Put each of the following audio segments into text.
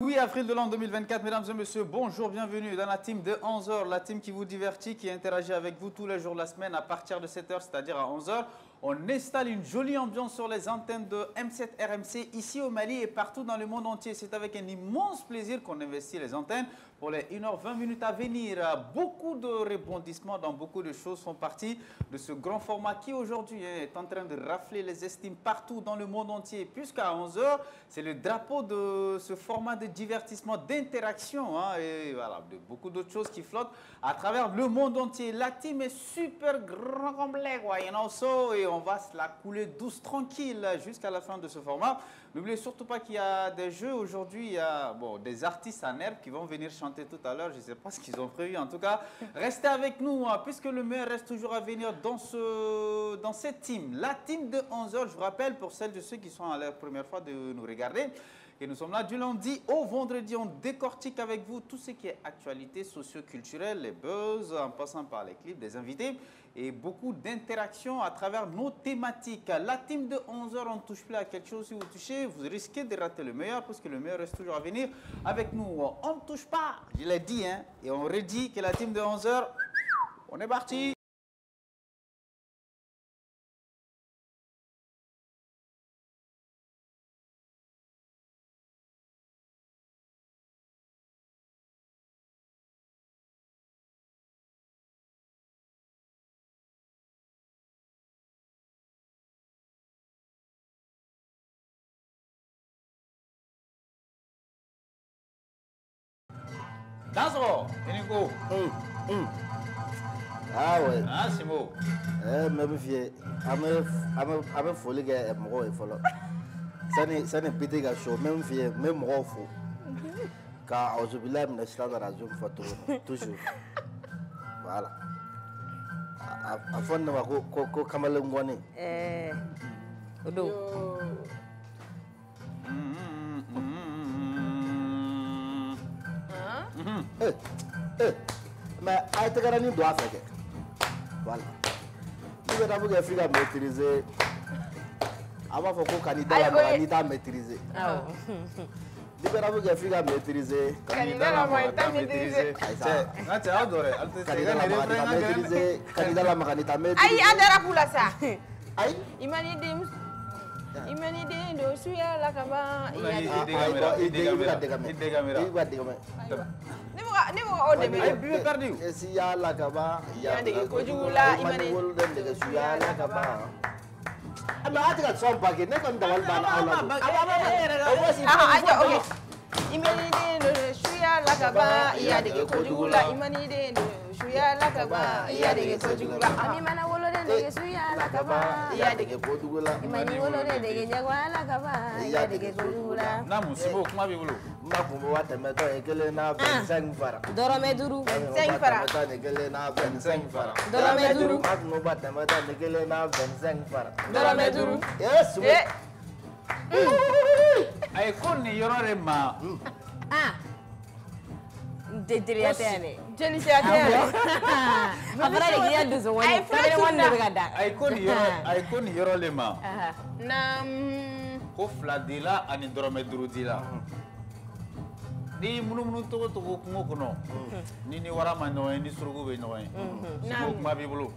8 avril de l'an 2024, mesdames et messieurs, bonjour, bienvenue dans la team de 11h, la team qui vous divertit, qui interagit avec vous tous les jours de la semaine à partir de 7h, c'est-à-dire à 11h. On installe une jolie ambiance sur les antennes de M7 RMC ici au Mali et partout dans le monde entier. C'est avec un immense plaisir qu'on investit les antennes pour les 1h20 minutes à venir. Beaucoup de rebondissements dans beaucoup de choses font partie de ce grand format qui aujourd'hui est en train de rafler les estimes partout dans le monde entier. Puisqu'à 11h, c'est le drapeau de ce format de divertissement, d'interaction et voilà, de beaucoup d'autres choses qui flottent à travers le monde entier. La team est super grand complet, et on va se la couler douce, tranquille jusqu'à la fin de ce format. N'oubliez surtout pas qu'il y a des jeux aujourd'hui, il y a des artistes en herbe qui vont venir chanter tout à l'heure. Je ne sais pas ce qu'ils ont prévu. En tout cas, restez avec nous puisque le meilleur reste toujours à venir dans cette team. La team de 11h, je vous rappelle, pour celles de ceux qui sont à la première fois de nous regarder, et nous sommes là du lundi au vendredi. On décortique avec vous tout ce qui est actualité socio-culturelle, les buzz, en passant par les clips des invités et beaucoup d'interactions à travers nos thématiques. La team de 11h, on ne touche plus à quelque chose. Si vous touchez, vous risquez de rater le meilleur parce que le meilleur reste toujours à venir avec nous. On ne touche pas, je l'ai dit, et on redit que la team de 11h, on est parti. Danso, Eniko. Ah ouais. Ah, c'est beau. Même fier. Ame folie que moro est follow. Ça n'est pété gars chaud. Même fier, même moro fou. Car aujourd'hui là, me stade à la zone photo toujours. Voilà. À fond de ma ko kamale ngone. Odo. Mais a été garanti doit faire. Voilà. Tu veux d'abord que Afrique maîtriser. Avant faut qu'on candidat la humanité maîtriser. Tu veux d'abord que Afrique maîtriser. Candidat la humanité maîtriser. Quand tu as adoré, candidat la humanité maîtriser. Aïe, adara pour la ça. Aïe. Imani de do suya la kaba iya ni mo o de Ay, bibe perdu. Si ya la kaba ya de ko jugula imani de suya la kaba. Ama atika son pake ne kon dawal bana aja imani de do suya la kaba iya de ko jugula imani de do suya la kaba iya de ko jugula ami mana wolo de suya la kaba iya de ko jugula imani wolo de jagwa la kaba iya de ko jugula na musimo kuma bi bulu ma kumbo wa temeto ekele na 25 fara dorome duru 25 fara ekele na 25 fara dorome duru ma kumbo wa temeto ekele na 25 fara dorome duru yes ay kon ni yorore ma Dediriatene. Jeli siatene. Abara de giya duzo wani. Tabere wanda be gada. Ay kon yorole ma. Na ko fladila ani dorome durudila. Ni munu to kungo kono. Ni wara ma no ni surugo be no. Na kuma bi bulu.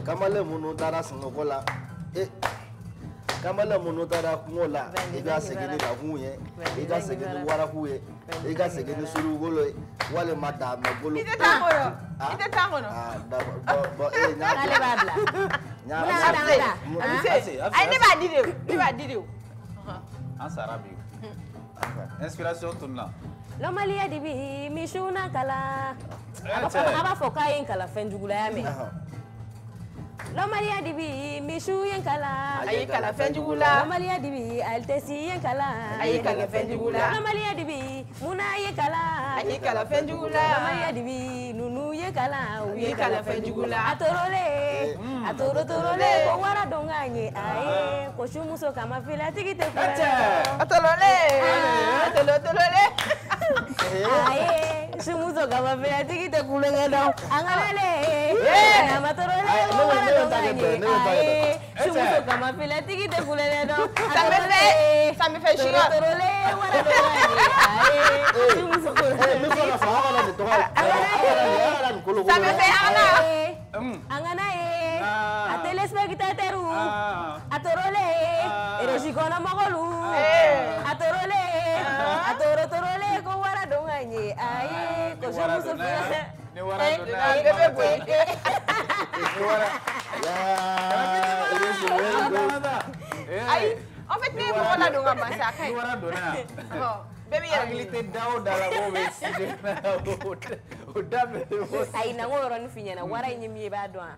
Kamale munu dara sinokola. Kamala monotara kungola ega segeni da huye ega segeni wara huye ega segeni suru golo wale mata me golo ite tangono bo ale babla ai ne ba dide en sarabi inspiration tunna la malia dibi mishuna kala aba foka yin kala fenjugula ya me la malia dibi mishu yen kala ayi kala fenjugula la malia dibi altesi yen kala ayi kala fenjugula la malia dibi muna yen kala ayi kala fenjugula la malia dibi nunu yen kala ayi kala fenjugula atorole ko wara donganye aye ko shumuso kama fila tikite fura atolole aye Sumuso kama fila tiki te kulenga dong. Anganale. Nama torole wala dong anye. Sumuso kama fila tiki te kulenga dong. Ça me fait chier. Torole wala dong anye. Sumuso. Ça me fait Anna. Anganae. A telespectateur. A torole. Erejikona magolu. A torole. A torole ko wala dong anye. Aye, ko sumuso fila. Ni wara dona. Aïe, en fait, mais bon, là, donc, on ça. Ni wara dona. Bébé, Agilité dao dala mo be udah ay na ngoro ni finya na wara nyimi ba do ha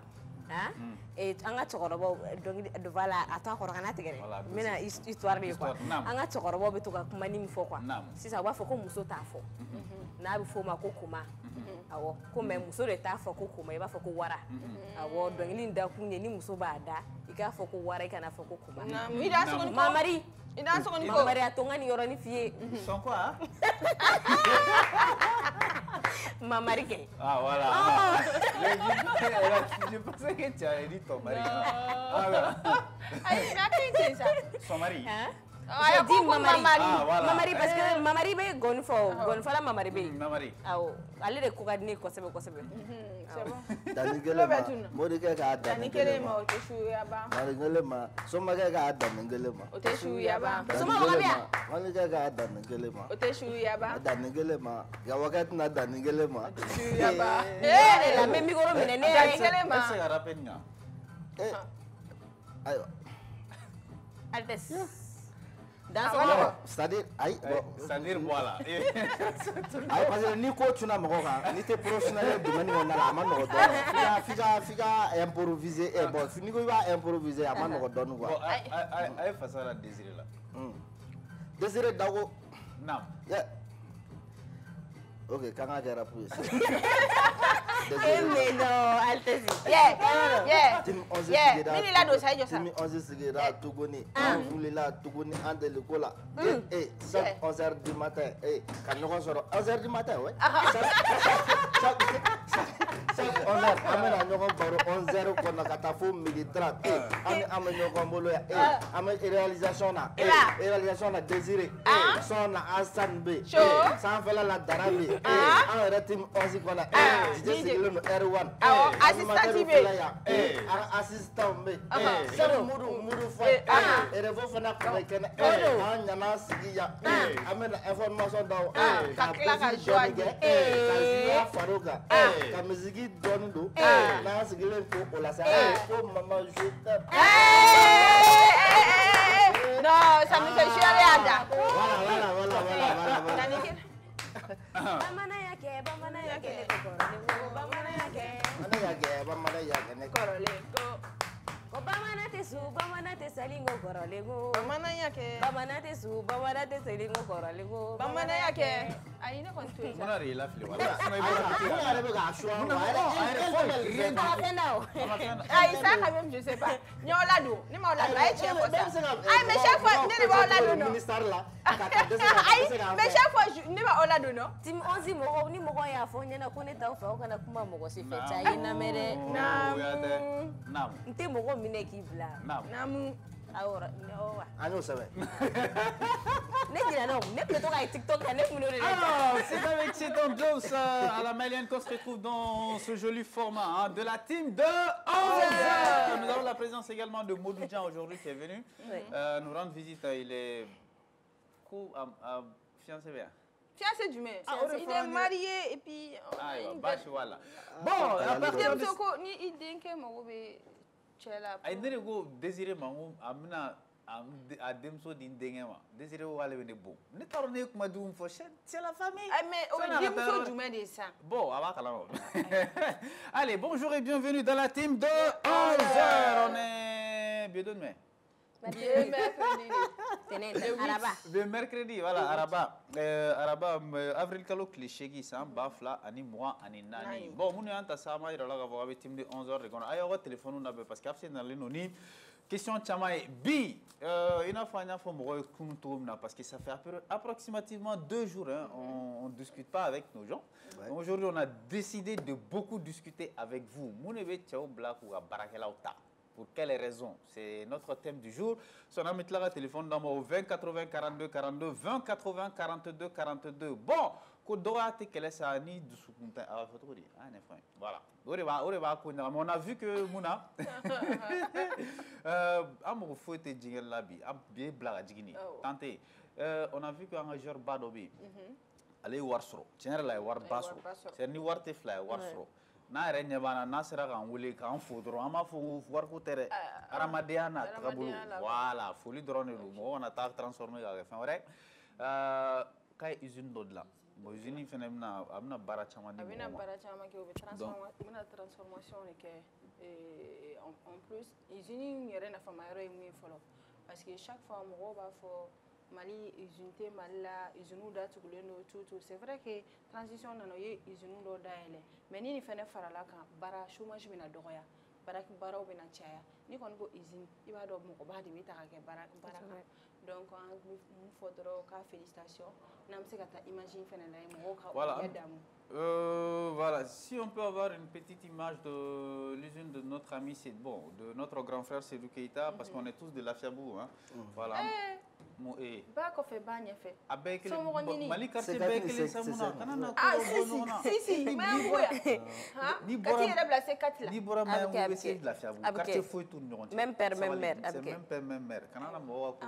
anga chokorobo do vala ata ko kana tigere mena histoire de quoi anga chokorobo be to ka kuma ni mfo kwa sisa wa fo ko muso ta fo na bi fo ma ko kuma awo ko me muso de ta fo ko kuma ba fo ko wara awo dongili nda kunye ni muso ba da ika fo ko wara kana fo ko kuma ida so ko mamari ida so ko mamari atonga ni yoro ni fie son quoi mamari ke ah voilà je pensais que tu avais dit ton mari aïe mais c'est ça son mari ah dit mamari mamari parce que mamari be gonfo la mamari be mamari awo ale de ko gadni ko sebe c'est bon Danigelema modike ka Danigelema oteshuya Danigelema somake ka Danigelema oteshuya ba soma wakabia modike ka Danigelema oteshuya ba Danigelema ya wakati na Danigelema oteshuya ba la même micro minene Danigelema c'est à rappeler nga ayo altes dans c'est-à-dire c'est-à-dire voilà ayo parce que ni ko tuna mako kan ni te professionnel domaine on a la man no do figa improviser et bon fini ko va improviser ama no do no quoi ay fasara désiré là Désiré Dago nam yeah ok kanga kera puis mais non altes yeah Tim 11 yeah sigeda mini la do sai josa Tim 11 sigeda tugoni fulila tugoni ande le kola chaque 11h du matin quand nous sort 11h du matin ouais chaque 11h amena ñoko baro 11h ko na kata fo midi 30 ame ñoko mbolo ya ame réalisation na Désiré son na Hassan B sans faire la darabi en retim 11 ko na DJ le R1 assistant TV assistant B c'est mudu fa et revo fana ko kena nyana sigiya amena information daw ka joie ka faruga ka musique donne do na sigile ko la sa ko maman je t'aime non ça me fait chier Ada voilà bamana yake bamana yake bamana yake ne koroleko bamana te su bamana te salingo korolego bamana yake bamana te salingo korolego bamana yake ayi ne kon tuye mona re la fili wala ayi ça quand même je sais pas nyola do ni ma ola do ayi chef ça ayi mais chaque fois ni ba ola do no ministère là ayi mais chaque fois ni ba ola do no tim 11 mogo ni mogo ya fo nyana ko ne taw fa o kana kuma mogo si fe chai na mere nam nte mogo mine ki bla namu ahora no anyo sabe ne dira no ne plutôt ka TikTok ne muno de alors c'est avec cette ambiance à la malienne qu'on se retrouve dans ce joli format de la team de 11h. Nous avons la présence également de Modou Djan aujourd'hui qui est venu nous rendre visite. Il est fiancé bien. Fiancé du mai. Il est marié et puis voilà. Bon, à partir de ni idinke mogobe chela. ay ne go Désiré mangu amna a demso din dengema Désiré wale ne bon ne taro ne kuma dum fo c'est la famille mais au dimso du mai de ça bon allez bonjour et bienvenue dans la team de 11h on est bien demain mercredi voilà araba avril kalo cliché qui ça bafla ani moi ani nani bon munu anta sama ira la ga team de 11h de kono ayo téléphone na parce que afse na le noni question Tchamaï. Bi, il y a parce que ça fait approximativement 2 jours, hein, on ne discute pas avec nos gens. Ouais. Aujourd'hui, on a décidé de beaucoup discuter avec vous. Pour quelles raisons? C'est notre thème du jour. Son ami Clara téléphone dans mon 20 80 42 42 20 80 42 42. Bon, voilà. On a vu que Mouna, on a vu qu'un joueur Badobi, allez Warsro, tiens là Warbasro, c'est ni Wartefly Warsro. Na yɛrɛ ɲɛ b'an na n'a sera k'an wele k'an fo dɔrɔn an b'a fɔ ko wariko tɛ dɛ hadamadenya n'a taabolo voilà foli dɔrɔn de don mɔgɔ kana taa transformer k'a kɛ fɛn wɛrɛ k'a ye usine dɔ dilan bon usine in fɛnɛ a bɛna baara caman di mɔgɔw ma. A bɛna baara caman kɛ u bɛna transformation de kɛ en plus usine in yɛrɛ nafamayɔrɔ ye mun ye fɔlɔ parce que chaque fois mɔgɔw b'a fɔ Mali usine tɛ Mali la usine datugulen don tout c'est vrai que transition nana o ye usine dɔ dayɛlɛ mais ni nin fɛnɛ farala kan baara chômage bɛna dɔgɔya baaraw bɛna caya ni kɔni ko usine i b'a dɔn mɔgɔba de bɛ ta ka kɛ baara kan donc an bɛ mun fɔ dɔrɔn k'a félicitation n'an bɛ se ka taa image in fɛnɛ lajɛ mɔgɔw ka ɲɛ damu. Voilà, si on peut avoir une petite image de l'usine de notre ami, c'est bon, de notre grand frère Seydou Keita, parce qu'on est tous de Lafiabou, hein. Voilà. Ba ko fe ba ɲɛfɛ Mali quartier bɛɛ kelen sa mun na kana na ko si Mayangoya ni bɔra kati yɛrɛ bila se kati la ni bɔra Mayango bɛ se Lafiabugu quartier foyi t'u ni ɲɔgɔn cɛ même père même mère c'est même père même mère kana na mɔgɔw ka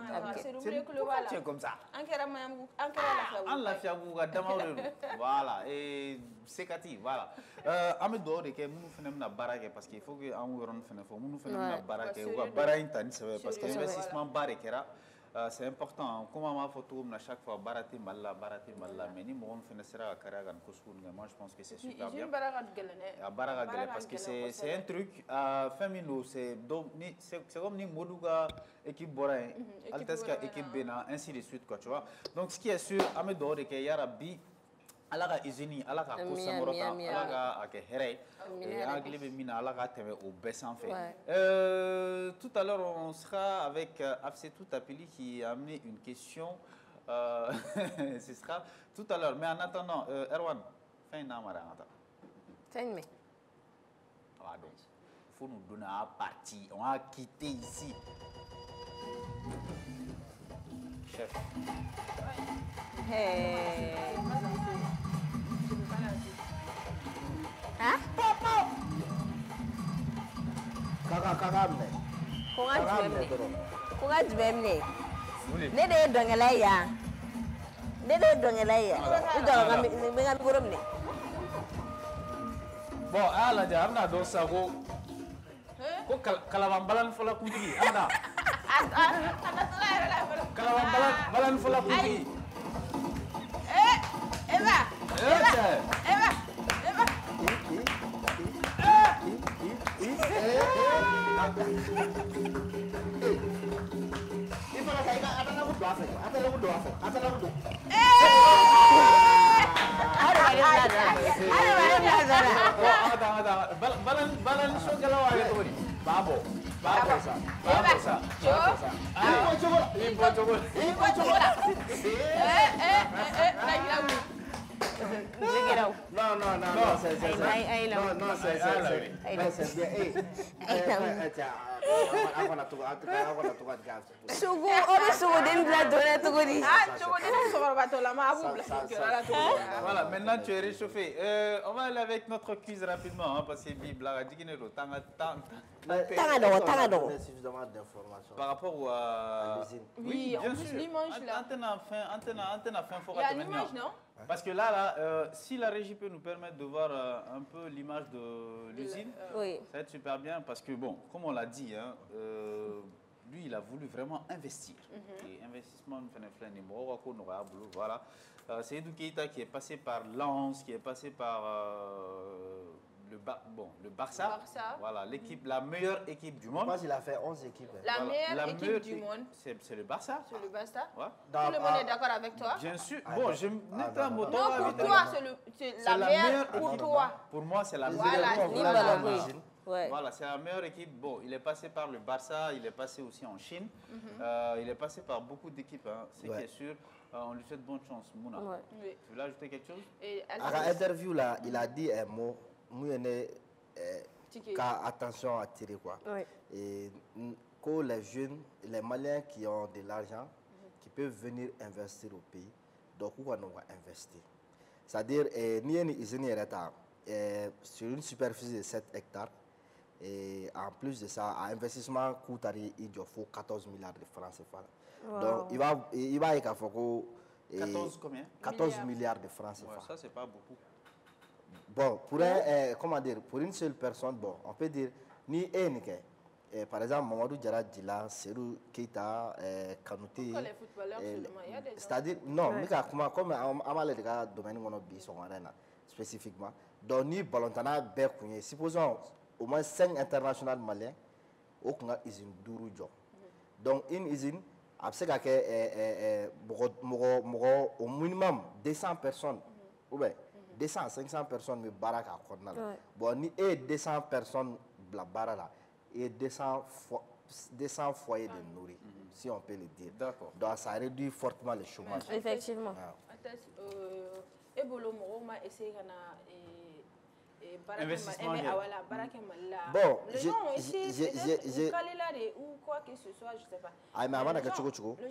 c'est comme ça an kɛra Mayango an kɛra Lafiabugu an Lafiabugu ka damaw de don voilà et Sekati voilà an bɛ dugawu de kɛ minnu fana bɛna baara kɛ parce que il faut que an y'o yɔrɔnin fana fɔ minnu fana bɛna baara kɛ u ka baara in ta ni sɛbɛ parce que investissement ba de kɛra. C'est important, comme on m'a photo, à chaque fois, barati malla, mais ni mon fin de sera à Karagan Kosoun, moi je pense que c'est super bien. Parce que c'est un truc, féminin, c'est comme ni Modouga, équipe Borain, Alteska, équipe Bena, ainsi de suite, quoi, tu vois. Donc ce qui est sûr, Amedo, de Yarabi, Alaga Izini, Alaga Kosamorota, Alaga Akehere, et Anglais Mina, Alaga Teme au Bessan fait. Tout à l'heure, on sera avec Afsetou Tapili qui a amené une question. Ce sera tout à l'heure. Mais en attendant, Erwan, fin d'Amaranta. Fin de mai. Pardon. Il faut nous donner un parti. On a quitté ici. Chef. Hey. Hein? Kakak ne. Kunga jumɛn ne de ye dɔnkɛla ye yan ne de ye dɔnkɛla ye yan i dɔn n bɛ ka mikoro minɛ. Bon a y'a lajɛ a bɛna dɔn sisan ko kalaban balani kuntigi a bɛna kalaban balani kuntigi. Eva. Voilà, maintenant tu es réchauffé. On va aller avec notre quiz rapidement, hein, parce que Bibla Diginero, suffisamment d'informations. Par rapport à l'usine. Oui, en plus l'image là. Antenne a fait Il y a l'image, non? Parce que là, si la régie peut nous permettre de voir un peu l'image de l'usine, oui. Ça va être super bien parce que, bon, comme on l'a dit, hein, lui, il a voulu vraiment investir. Et investissement, voilà. C'est Seydou Keita qui est passé par Lens, qui est passé par le Barça. Voilà, l'équipe, la meilleure équipe du monde. Je pense qu'il a fait 11 équipes. La meilleure équipe du monde. C'est le Barça. C'est le Barça. Ouais. Tout le monde est d'accord avec toi? Bien sûr. Bon, je n'ai pas un mot. Non, pour toi, c'est la meilleure pour toi. Pour moi, c'est la meilleure. Voilà. Voilà, c'est la meilleure équipe. Bon, il est passé par le Barça, il est passé aussi en Chine. Il est passé par beaucoup d'équipes, hein, c'est qui est sûr. On lui souhaite bonne chance, Mouna. Tu veux ajouter quelque chose? À l'interview, là, il a dit un mot, attention à tirer quoi. Et que les jeunes, les Maliens qui ont de l'argent, qui peuvent venir investir au pays, donc on va investir. C'est-à-dire, sur une superficie de 7 hectares, et en plus de ça, l'investissement coûte 14 milliards de francs CFA. Donc, il va y avoir 14 combien? 14 milliards de francs CFA. Ça, c'est pas beaucoup. Bon, pour une seule personne, bon, on peut dire, ni par exemple, Mamadou Diarra Dila, Serou Keita, Kanouté. Pourquoi les footballeurs seulement? Il y a des gens. C'est-à-dire, non, comme on a les domaine spécifiquement. Donc, ni Balontana, supposons au moins 5 internationaux maliens, ils ont 12 jobs. Donc, une usine, au minimum 200 personnes, ou bien 200, 500 personnes, mais baraka à bon, ni 200 personnes, la baraka, et 200 foyers de nourrir, si on peut le dire. D'accord. Donc, ça réduit fortement le chômage. Effectivement. Et Bolo Moroma essaie investissement. Bon, les gens ont essayé ou quoi que ce soit, je ne sais pas. Ah, mais avant,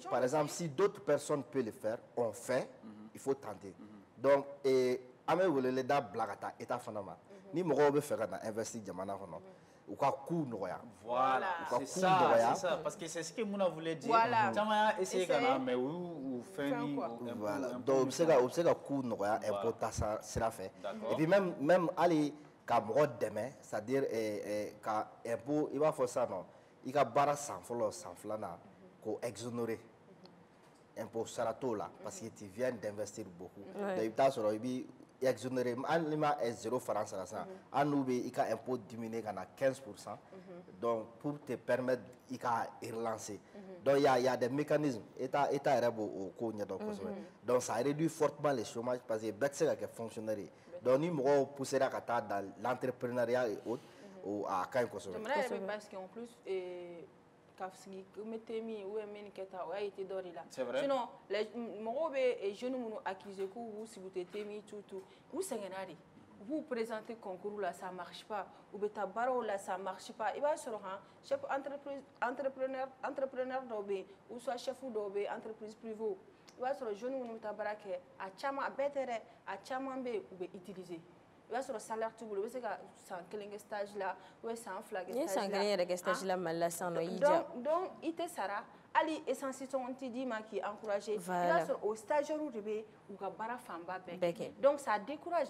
par exemple, si d'autres personnes peuvent le faire, on fait, il faut tenter. Donc, les da blagata état fondamental. Ni moro be faire investir jamana hono. Ou quoi coût noya. Voilà, c'est ça, parce que c'est ce que Mouna voulait dire. Voilà. Tama essayer gana mais ou fini voilà. Donc obsega coût noya importation sera fait. Et puis même aller ka moro demain, c'est-à-dire ka impôt il va faire ça non. Il ka bara sans flana ko exonérer. Impôt sarato là parce que tu viens d'investir beaucoup. Donc il t'a sur exonéré, est 0 francs à nous, il y a un impôt diminué à 15%. Donc, pour te permettre de relancer. Donc, il y a des mécanismes. Donc, ça réduit fortement le chômage parce que c'est un fonctionnaire. Donc, nous pouvons pousser dans l'entrepreneuriat et autres. Parce qu'en plus, c'est vrai. Sinon, les jeunes accusés vous présentez concours là, ça ne marche pas. Ou baro là, ça ne marche pas. Il va sur un chef entrepreneur d'obé, ou soit chef d'obé, entreprise privée. Il va sur le jeune qui a chama bétéré, a chama bé ou utiliser. Il va sur le salaire tout le monde, c'est un stage là, ou c'est un flag stage là. Donc, il te sera. Ali essentiellement on te dit qui encouragé. Il va sur au stagiaire ou rebe ou kabara famba bec. Donc ça décourage.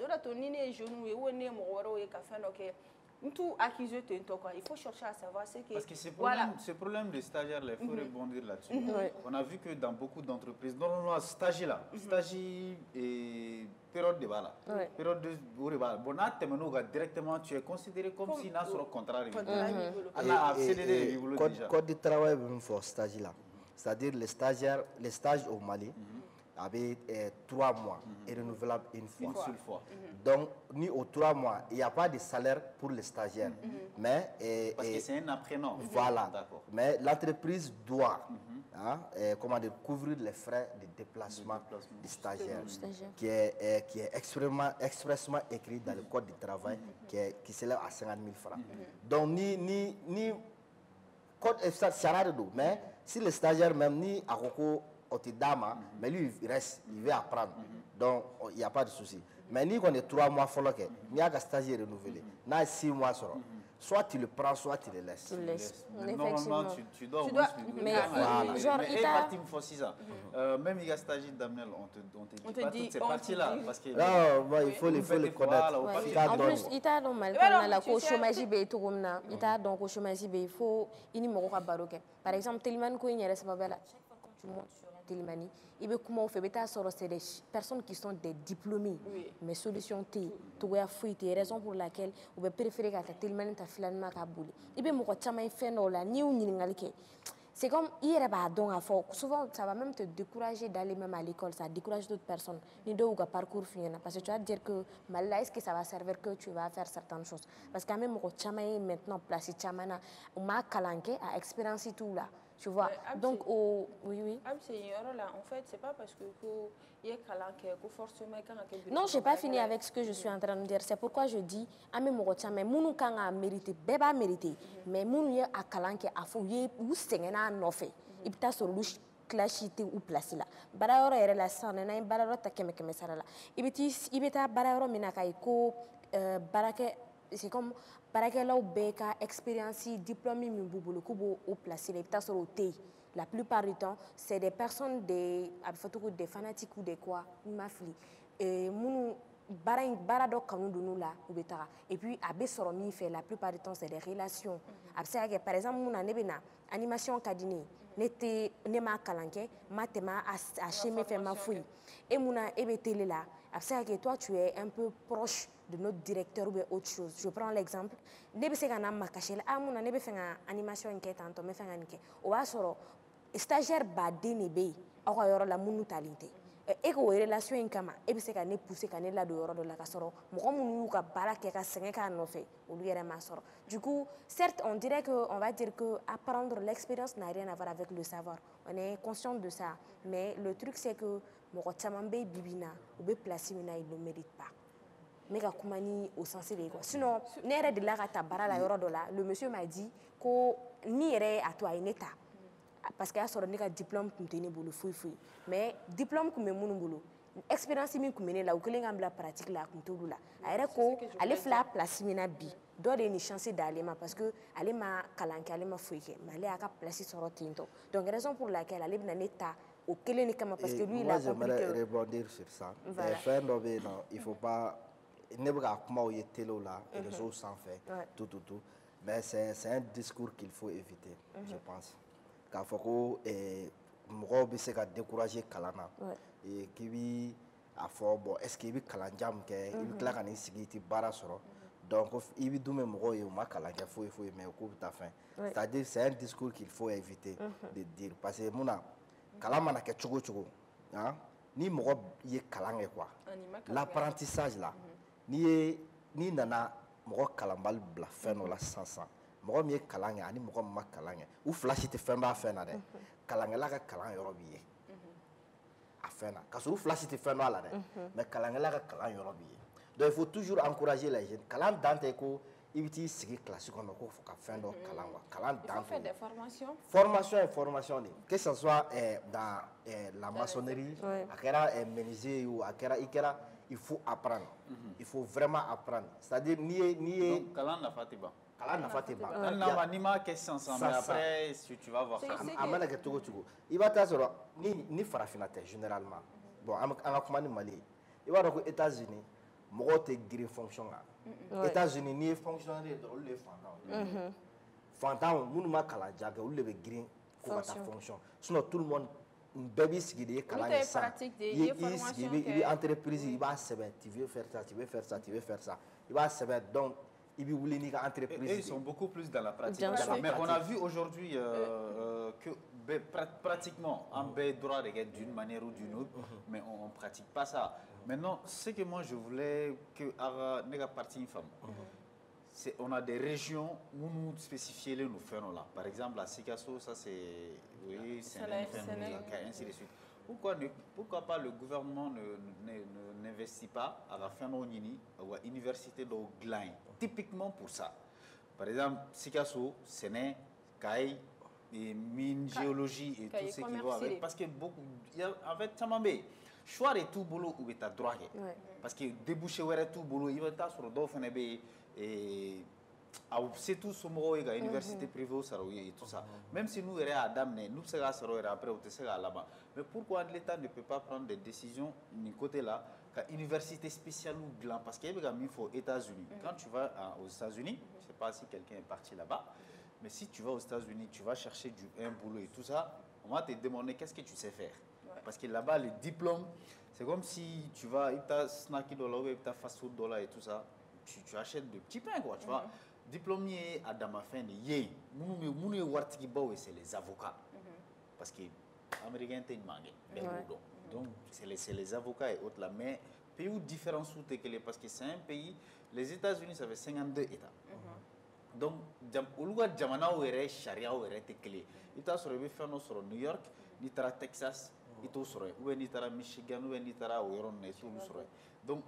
Ora ton nini jeune ou ne mo et café ok. Tout accusé il faut chercher à savoir ce que. Parce que ce problème des stagiaires, il faut rebondir là-dessus. On a vu que dans beaucoup d'entreprises, non, stagiaire là, stagiaire et période de bala, période de bon, directement, tu es considéré comme si n'a sur contrat. Code de travail pour stagiaire là, c'est-à-dire les stages au Mali. Avec 3 mois et renouvelable une fois. Donc, ni aux 3 mois, il n'y a pas de salaire pour les stagiaires. Mais, parce que c'est un apprenant. Voilà. Mais l'entreprise doit couvrir les frais de déplacement des stagiaires, qui est expressément écrit dans le code du travail, qui s'élève à 50 000 francs. Donc, ni code mais si les stagiaires même ni à mais lui il reste, il veut apprendre. Donc il n'y a pas de souci. Mais nous on est 3 mois il y a un stagiaire renouvelé. Nous 6 mois soit tu le prends, soit tu le laisses. Normalement tu dois mais genre même il y a stagiaire d'Amnel, on te dit pas toutes ces parties là parce que non, il faut le connaître. En plus il t'a donc mal la chômage il t'a donc au chômage il faut par exemple Télimane ko il reste pas là. Tu montes sur Télimani, il veut comment on fait, c'est des personnes qui sont des diplômés, mais solution T, tu as fouillé, raison pour laquelle on peut préférer que Télimani ta finalement Kabouli. Il veut me dire que tu as fait là, ni un ni c'est comme hier souvent ça va même te décourager d'aller même à l'école, ça décourage d'autres personnes ni de ou parcours fini parce que tu vas te dire que là est-ce que ça va servir que tu vas faire certaines choses parce que même maintenant place chamana ma kalanke à expérience tout là tu vois donc oui là en fait c'est pas parce que forcément non j'ai pas fini avec ce que je suis en train de dire c'est pourquoi je dis ame mo chama munu kan a mérité beba mérité mais munu ya akalanke afuye ou sengena no fait ibta sur lu clashité ou place là bara yoro yere la sana na bara yoro ta keme sara la ibita bara yoro minaka ko barake c'est comme barake law beka expérience diplôme min bubulu kubo ou place là ibta sur té la plupart du temps c'est des personnes des fanatiques ou des quoi ma fille et munu bara do kanu dunu la ubetara et puis abe soro mi fait la plupart du temps c'est des relations abse par exemple muna nebena animation kadini nete nema kalanke matema a cheme fait ma fouille et muna ebe télé là abse que toi tu es un peu proche de notre directeur ou autre chose je prends l'exemple nebe se kana makashela muna nebe fait animation enquête tanto me fait enquête o va soro stagiaire ba denebe awa yoro la munu talente et ko relation in kama e be se ka ne pousser ka ne la do yoro do la ka soro mo munu ka baraka ka senge ka no fait ou lui ma soro du coup certes on dirait que on va dire que apprendre l'expérience n'a rien à voir avec le savoir on est conscient de ça mais le truc c'est que mo tamambe bibina ou be place mina il ne mérite pas mais ka kumani au sens de quoi sinon nere de la ka bara la yoro do la le monsieur m'a dit ko ni ere à toi en état parce qu'il y a sorti un diplôme pour tenir bolo fouille mais diplôme comme mon bolo expérience min comme la ou que la pratique la comme tout là alors ko aller faire place mina bi doit une chance d'aller parce que aller ma kalanke aller ma fouille mais aller à ka place sur tinto donc raison pour laquelle aller dans l'état au keleni kama parce que lui il a compris que j'aimerais rebondir sur ça non il faut pas ne pas comment il était là et les autres s'en fait tout mais c'est un discours qu'il faut éviter je pense k'a fɔ ko mɔgɔw bɛ se ka décourager kalan na et k'i bi a fɔ bon est-ce que i bɛ kalanjan min kɛ i bɛ tila ka n'i sigi i tɛ baara sɔrɔ donc i bɛ dun bɛ mɔgɔw ye u ma kalan kɛ foyi mais k'u bɛ taa fɛn c'est-à-dire c'est un discours qu'il faut éviter de dire parce que mun na kalan mana kɛ cogo cogo ni mɔgɔ ye kalan kɛ quoi l'apprentissage là n'i nana mɔgɔ kalanbali bila fɛn dɔ la sisan mɔgɔ min ye kalan kɛ ani mɔgɔ min ma kalan kɛ u fila si tɛ fɛn b'a fɛn na dɛ kalankɛla ka kalan yɔrɔ b'i ye a fɛn na ka sɔrɔ u fila si tɛ fɛn dɔ a la dɛ mais kalankɛla ka kalan yɔrɔ b'i ye donc il faut toujours encourager les jeunes kalan dan tɛ ko i bɛ t'i sigi kilasi kɔnɔ ko fo ka fɛn dɔ kalan quoi kalan dan tɛ formation ye formation de que ce soit dans la maçonnerie a kɛra menuisier ye o a kɛra i kɛra il faut apprendre il faut vraiment apprendre c'est-à-dire n'i ye donc kalan nafa tɛ ban kalan nafa tɛ ban n'i m'a kɛ sisan mais après tu vas voir ça a mana kɛ cogo cogo i b'a taa sɔrɔ ni farafinna tɛ généralement bon an ka kuma ni Mali ye i b'a dɔn ko États-Unis mɔgɔw tɛ girin fonction kan États-Unis n'i ye fonctionnaire ye dɔrɔn olu de ye fantanw ye fantanw minnu ma kalanjan kɛ olu de bɛ girin ko ka taa fonction sinon tout le monde bɛɛ b'i sigi de ye kalan kɛ sisan i sigi i bɛ entreprise i b'a sɛbɛn tu veux faire ça tu veux faire ça tu veux faire ça i b'a sɛbɛn donc et ils sont beaucoup plus dans la pratique. Mais on a vu aujourd'hui que pratiquement on a droit d'une manière ou d'une autre, mais on ne pratique pas ça. Maintenant, ce que moi je voulais que la partie femme, on a des régions où nous spécifions les nous faisons là. Par exemple, à Sikasso, ça c'est ainsi de suite. Pourquoi pas le gouvernement n'investit pas à la fin de l'université de Glan, typiquement pour ça. Par exemple, Sikasso, Séné, Kaï, mine, géologie et tout ce qui va avec. Parce que en fait, Tamambé, choix et tout boulot où tu as droit. Parce que déboucher tout boulot, il va être sur le dos, et c'est tout ce mot à l'université privée et tout ça. Même si nous sommes à Damné, nous sommes après là-bas. Mais pourquoi l'État ne peut pas prendre des décisions du côté là, l'université spéciale ou Glan? Parce qu'il y a mis aux États-Unis. Quand tu vas aux États-Unis, je ne sais pas si quelqu'un est parti là-bas, mais si tu vas aux États-Unis, tu vas chercher un boulot et tout ça, on va te demander qu'est-ce que tu sais faire. Parce que là-bas, les diplômes, c'est comme si tu vas, il t'a snacky dollar, il t'a fast food dollar et tout ça, tu achètes de petits pains, quoi, tu vois. Diplômé à Damafin, c'est les avocats. parce que les Américains sont manqués. Donc, c'est les avocats et autres là. Mais pays où différence parce que c'est un pays, les États-Unis, ça fait 52 États. Donc, oluga jamana were sharia were te clé. Ita soro be fano soro New York, ni tara Texas, ito soro, ou ni tara Michigan, ou ni tara Oregon, et tout soro. Donc,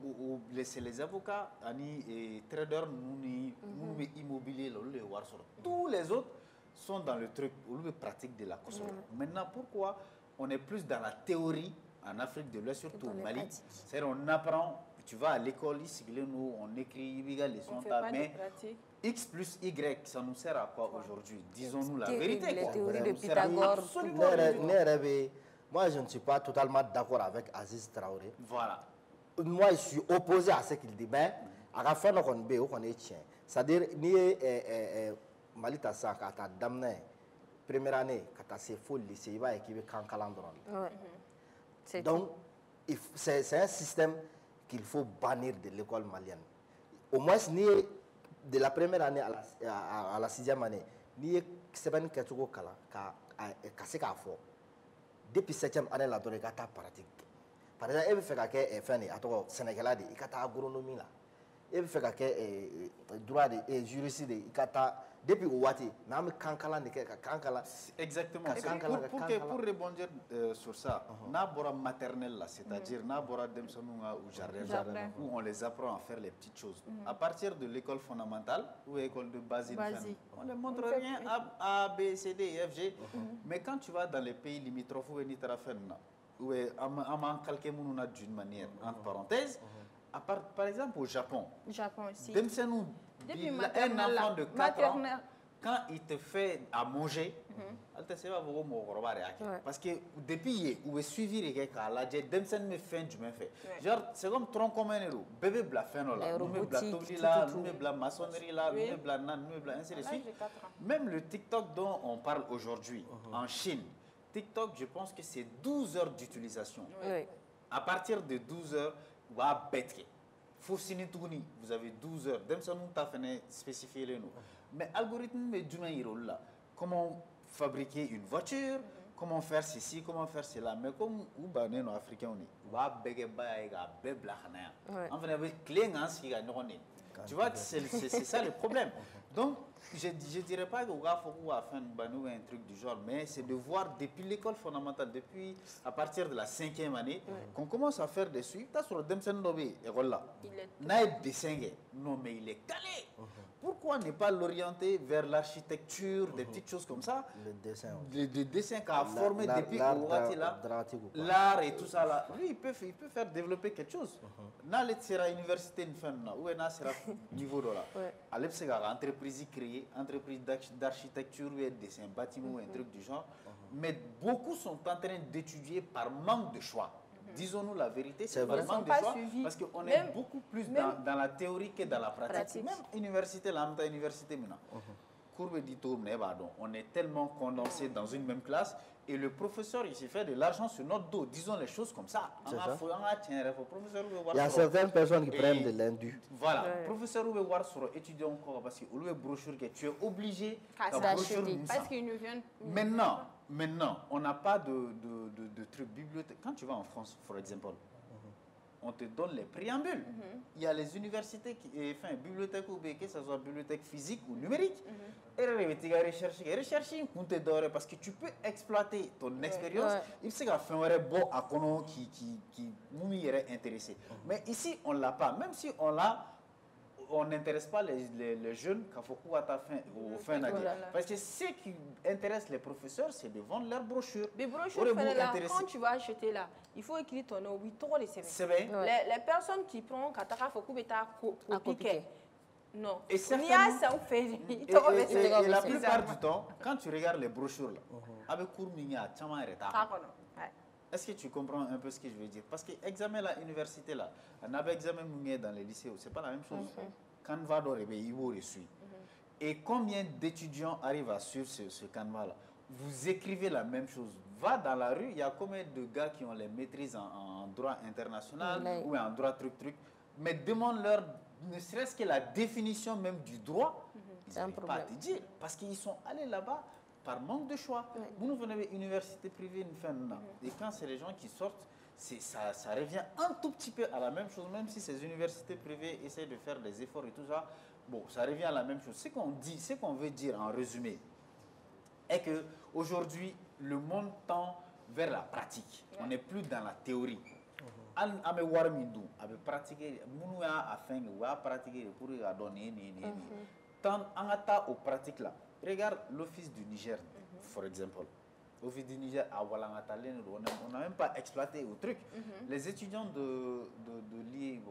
c'est les avocats, ani traders, nous immobilier, le war soro. Tous les autres sont dans le truc, ou le pratique de la cause. Maintenant, pourquoi on est plus dans la théorie en Afrique de l'Ouest, surtout au Mali? C'est-à-dire, on apprend, tu vas à l'école, ici, nous, on écrit, les leçons, mais X plus Y, ça nous sert à quoi aujourd'hui? Disons-nous la vérité. Les théories de Pythagore. Moi, je ne suis pas totalement d'accord avec Aziz Traoré. Voilà. Moi, je suis opposé à ce qu'il dit. Mais à la fin, on est tien. C'est-à-dire, ni Mali Tassa, quand tu as damné, première année, quand tu as fait faux lycée, il va équiper quand calendron. Donc, c'est un système qu'il faut bannir de l'école malienne. Au moins, ni de la première année à la sixième année, ni semaine que tu as depuis septième année, la donne est pratique. Par exemple, il faut que tu aies un Sénégalais, il faut agronomie. Il faut que tu droit de juriste, depuis Ouati, même Kankala, exactement. Pour rebondir sur ça, n'abora maternelle là, c'est-à-dire n'abora demsonunga ou jardin, où on les apprend à faire les petites choses. À partir de l'école fondamentale ou l'école de base, on ne montre rien A, B, C, D, F, G. Mais quand tu vas dans les pays limitrophes où où d'une manière, entre parenthèses, par exemple au Japon aussi. Un enfant de 4 ans, quand il te fait à manger, parce que depuis où est suivi les gars, me fait du même fait. Genre, c'est comme tronc commun, bébé bla fin là, nous bla maçonnerie là, nous bla ainsi de suite. Même le TikTok dont on parle aujourd'hui en Chine, TikTok, je pense que c'est 12 heures d'utilisation. À partir de 12 heures, vous allez bêter. Vous avez 12 heures. Spécifier nous. Mais l'algorithme est du même là. Comment fabriquer une voiture, comment faire ceci, comment faire cela. Mais comme vous avez nos Africains, vous avez tu vois, c'est ça le problème. Donc, je ne dirais pas que vous avez fait un truc du genre, mais c'est de voir depuis l'école fondamentale, depuis à partir de la 5e année, qu'on commence à faire des suites. Sur le dessin, non, mais il est calé. Pourquoi ne pas l'orienter vers l'architecture, des petites choses comme ça? Le dessin qu'a formé depuis l'art et tout ça là. Lui, il peut faire développer quelque chose. Dans l'université, où est le niveau de là? À l'EPSEGA, entreprise créée, entreprise d'architecture, dessin, bâtiment, un truc du genre. Mais beaucoup sont en train d'étudier par manque de choix. Disons-nous la vérité, c'est vraiment des choix, parce qu'on est beaucoup plus dans la théorie que dans la pratique. Même université, on est tellement condensé dans une même classe et le professeur, il s'est fait de l'argent sur notre dos. Disons les choses comme ça. Il y a certaines personnes qui prennent de l'indu. Voilà. Professeur, vous voir sur étudiant encore parce que le brochure que tu es obligé d'acheter. Parce qu'ils ne viennent. Maintenant, on n'a pas de trucs bibliothèques. Quand tu vas en France, par exemple, on te donne les préambules. Il y a les universités qui font une bibliothèque, que ce soit bibliothèque physique ou numérique. Et rechercher, parce que tu peux exploiter ton expérience. Il sait qu'à faire un bon à qui nous est intéressé. Mais ici, on ne l'a pas. Même si on l'a, on n'intéresse pas les jeunes parce que ce qui intéresse les professeurs, c'est de vendre leurs brochures. Les brochures, quand tu vas acheter là, il faut écrire ton nom. Les personnes qui prennent copier. Non. Et la plupart du temps, quand tu regardes les brochures là, avec est-ce que tu comprends un peu ce que je veux dire? Parce que l'examen à l'université là, on avait examen dans les lycées, c'est pas la même chose. Canva il vous reçu. Et combien d'étudiants arrivent à suivre ce canevas là? Vous écrivez la même chose. Va dans la rue, il y a combien de gars qui ont les maîtrises en droit international ou en droit truc. Mais demande-leur ne serait-ce que la définition même du droit. Ils n'arrivent pas à te dire. Parce qu'ils sont allés là-bas par manque de choix. Vous venez université privée, une fin. Et quand c'est les gens qui sortent, ça revient un tout petit peu à la même chose, même si ces universités privées essayent de faire des efforts et tout ça. Bon, ça revient à la même chose. Ce qu'on veut dire en résumé, est qu'aujourd'hui, le monde tend vers la pratique. On n'est plus dans la théorie. On peut pratiquer, on a pratiquer pour donner. Tant on aux pratiques là. Regarde l'office du Niger, par exemple. L'office du Niger, on n'a même pas exploité au truc. Les étudiants de l'IE,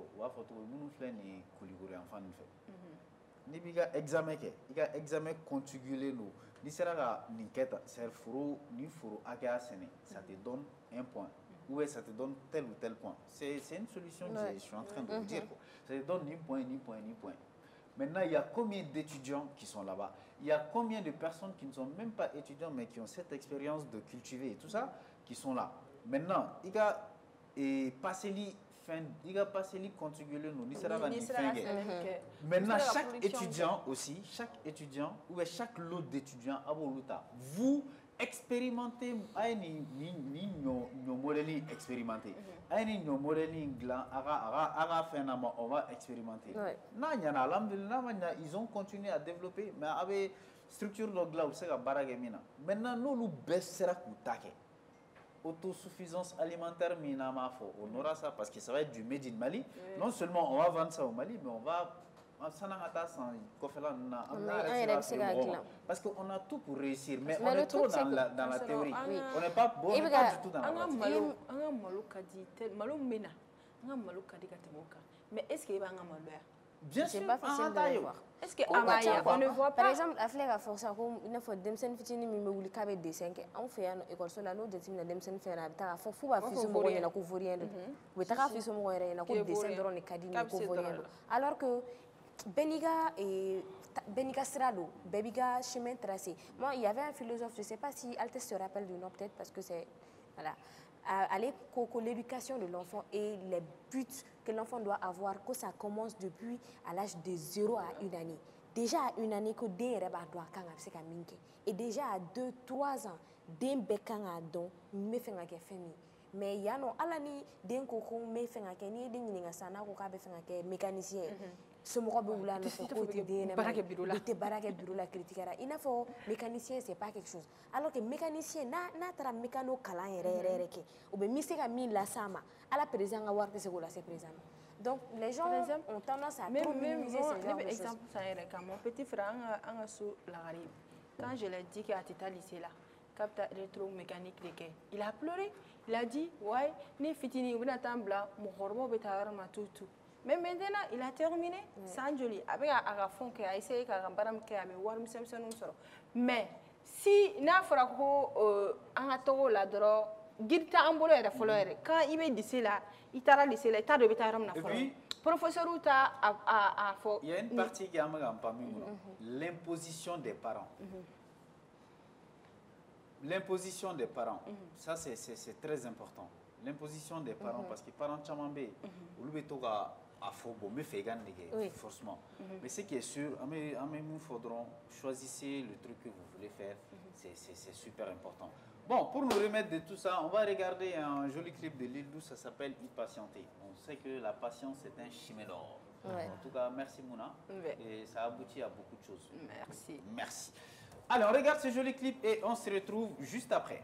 ni biga examen ke iga examen contiguler no ni sera ka ni keta ser furo ni furo aka sene ça te donne un point ou ça te donne tel ou tel point c'est une solution que je suis en train de vous dire quoi. Ça te donne ni point ni point ni point. Maintenant il y a combien d'étudiants qui sont là-bas, il y a combien de personnes qui ne sont même pas étudiants mais qui ont cette expérience de cultiver et tout ça qui sont là. Maintenant iga et passer il va passer les contiguler nous ni sera maintenant chaque étudiant aussi chaque étudiant ou chaque lot d'étudiants à Boluta vous expérimentez ni modeling expérimenté ni modeling gland on va expérimenter ils ont continué à développer mais avec structure de gland c'est la baragemina maintenant nous baisse sera coutake autosuffisance alimentaire, on aura ça parce que ça va être du made in Mali. Non seulement on va vendre ça au Mali, mais on va... Parce qu'on a tout pour réussir, mais on est trop dans la théorie. On n'est pas du tout dans la pratique. Mais est-ce qu'il va y avoir bien sûr, pas facile de le voir. Est-ce qu'on ne voit pas? Par exemple, la flèche à force, il faut des scènes fitini, mais vous avez des scènes. On fait un école sur la note de team, des scènes faire un faut fou à fils au moyen de couvrir. Vous avez fils au moyen de des scènes dans les cadines couvrir. Alors que Beniga Strado, Bebiga chemin tracé. Moi, il y avait un philosophe, je ne sais pas si Altes se rappelle du nom, peut-être parce que c'est voilà. L'éducation de l'enfant et les buts que l'enfant doit avoir, que ça commence depuis à l'âge de 0 à 1 année. Déjà à 1 année, que des reba doit et déjà à 2-3 ans, des bekanga don me fait un famille. Mais il y a non alani den koko me fait un ni den ni ngasana ko ka be fait un mécanicien. Ce mot ou là, la critique. Il n'a pas mécanicien, c'est pas quelque chose. Alors que mécanicien, n'a pas mécano calan ou bien mise à 1000 la sama. À la présence à voir que c'est présent. Donc les gens ont tendance à trop minimiser ces genres de choses. Mon petit frère a sous la rive. Quand je lui ai dit qu'il a été lycée là, capta électromécanique, il a pleuré. Il a dit, ouais, ni fitini ou n'attendra, mon hormone bêta tout. Mais maintenant, il a terminé. C'est joli. Avec un fond qui a essayé, mais si n'a pas un la drogue, Gita Ambolo et la Folore, quand il est d'ici là, il t'a laissé l'état de Bétaram. Et puis, professeur Outa a fait. Il y a une partie qui a l'imposition des parents. L'imposition des parents, ça c'est très important. L'imposition des parents, parce que les parents Chamambé, à Fobo, me fait gagner forcément. Mais ce qui est sûr, nous faudront choisissez le truc que vous voulez faire, c'est super important. Bon, pour nous remettre de tout ça, on va regarder un joli clip de Lil Dou, ça s'appelle Y patienter. On sait que la patience c'est un chimère d'or. En tout cas, merci Mouna. Et ça aboutit à beaucoup de choses. Merci. Merci. Alors, on regarde ce joli clip et on se retrouve juste après.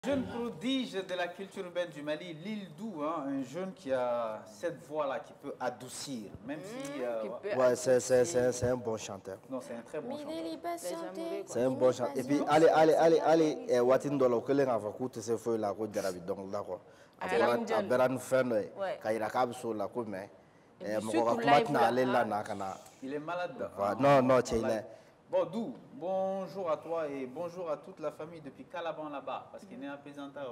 Jeune prodige de la culture urbaine du Mali, Lil Dou, hein, un jeune qui a cette voix-là qui peut adoucir, même si... ouais, c'est un bon chanteur. Non, c'est un très bon chanteur. C'est un bon chanteur. Et puis, allez, Watindolo, que les enfants coûtent ces feux là, qu'on dirait, donc là, quoi. À Beran Fenway, quand il a câble sur la coupe, mais... Il est malade. Non, c'est bon, Dou, bonjour à toi et bonjour à toute la famille depuis Calaban là-bas, parce qu'il est un plaisantin,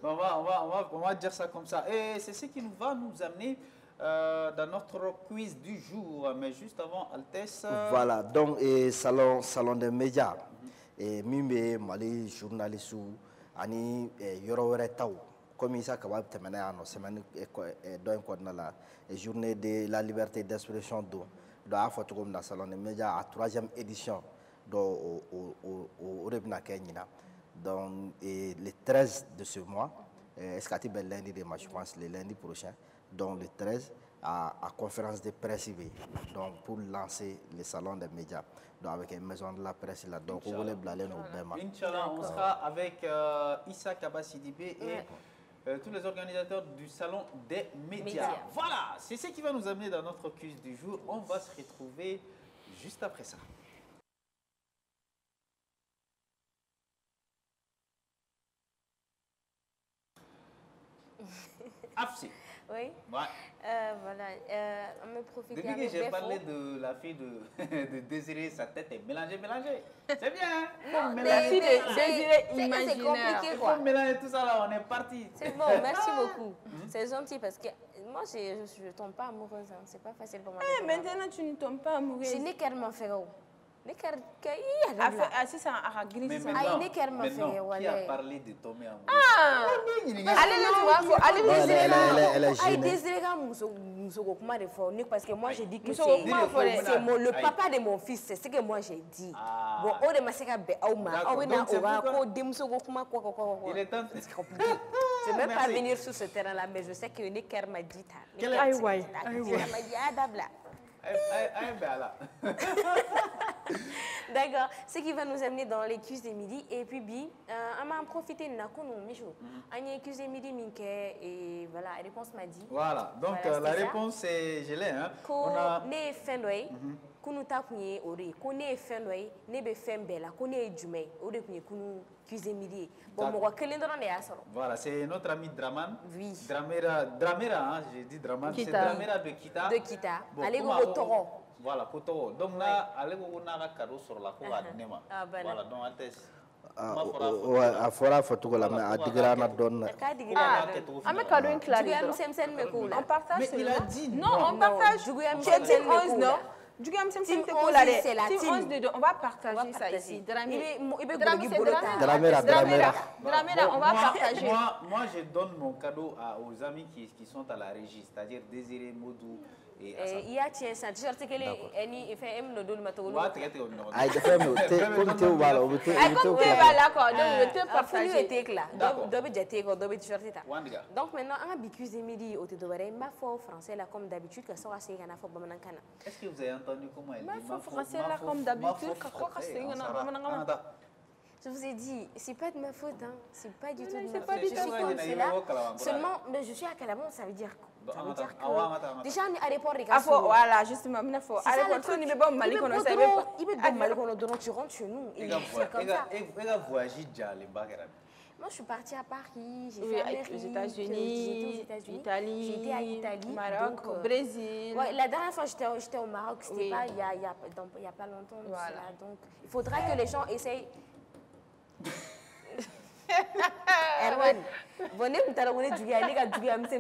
on va dire ça comme ça. Et c'est ce qui va nous amener dans notre quiz du jour. Mais juste avant, Altesse... Voilà, donc, salon des médias. Et Mimbe, Mali, journaliste, Ani, Yorowere Tau. Comme il s'est capable de terminer en semaine la journée de la liberté d'expression dans le salon des médias à 3e édition au Rebna Kenya. Donc, le 13 de ce mois, est-ce lundi de je pense le lundi prochain, donc le 13, à conférence de presse donc pour lancer le salon des médias. Donc avec une maison de la presse là, donc vous voulez blaler nos bêmas. Inch'Allah, on sera avec Issa Kabasidibé et tous les organisateurs du salon des médias. Voilà, c'est ce qui va nous amener dans notre quiz du jour. On va se retrouver juste après ça. Afsi. Oui. Ouais. Voilà, on me profite. Depuis que j'ai parlé de la fille de Désiré, sa tête est mélangée. C'est bien, hein? Merci de Désiré imaginaire. C'est compliqué, quoi. Il faut mélanger tout ça là, on est parti. C'est bon, merci beaucoup. C'est gentil parce que moi, je ne tombe pas amoureuse. Hein. C'est pas facile pour moi. Maintenant, tu ne tombes pas amoureuse. C'est né qu'elle m'a fait. Mais maintenant, qui a parlé de tomber amoureux? Parce que moi j'ai dit que c'est le papa de mon fils, c'est ce que moi j'ai dit. Bon, on est massé à il est temps. Je ne vais même pas venir sur ce terrain-là, mais je sais que Nicker m'a dit. D'accord, ce qui va nous amener dans les cuisses de midi. Et puis, on m'a profité de la cuisse de midi, et voilà, la réponse m'a dit. Voilà, donc voilà, la réponse, c'est, je l'ai. Hein. On a... Kunu ta kunye ore kone fendoy ne be fembela kone jume ore kunye kunu cuisine midi bon mo kelen doron de asoro. Voilà, c'est notre ami Draman. Oui. Dramera hein, j'ai dit Draman, c'est Dramera de Kita. De Kita. Allez go Toro. Voilà, Kotoro. Donc là, allez go na cadeau sur la cour à Nema. Voilà, donc Altesse. Ouais, à fora photo la mais à digra na donne. Ame cadeau une clarice. On partage. Mais il a dit non, on partage. J'ai dit 11 non. C'est la team. On va partager ça ici. Dramera, on va partager. Moi, je donne mon cadeau aux amis qui sont à la régie, c'est-à-dire Désiré, Modou et Assad. Il y a tiens ça, t-shirt que les fait aime le don matolo. Ah, il fait comme tu vois là, comme tu vas là quoi, donc tu partager là. Dobe jeté quoi, dobe t-shirt là. Donc maintenant on a bicuse midi au Tédouaré, ma foi français là comme d'habitude que ça c'est gana fo bamankana. Est-ce que vous avez entendu comment elle dit ma foi français là comme d'habitude que quoi c'est gana bamankana. Je vous ai dit, c'est pas de ma faute, hein. C'est pas du tout de ma faute. Je suis comme cela. Seulement, mais je suis à Calaban, ça veut dire que déjà à l'aéroport les gars. Voilà, justement, il faut à l'aéroport il pas mal qu'on sait pas. Il peut mal qu'on donne tu rentres chez nous et c'est comme ça. Et voyager déjà les Bagara. Moi, je suis partie à Paris, j'ai fait aux États-Unis, Italie, j'ai été à Italie, Maroc, Brésil. Ouais, la dernière fois j'étais au Maroc, c'était pas il y a pas longtemps. Voilà. Donc, il faudra que les gens essayent. Erwan, venez me dire que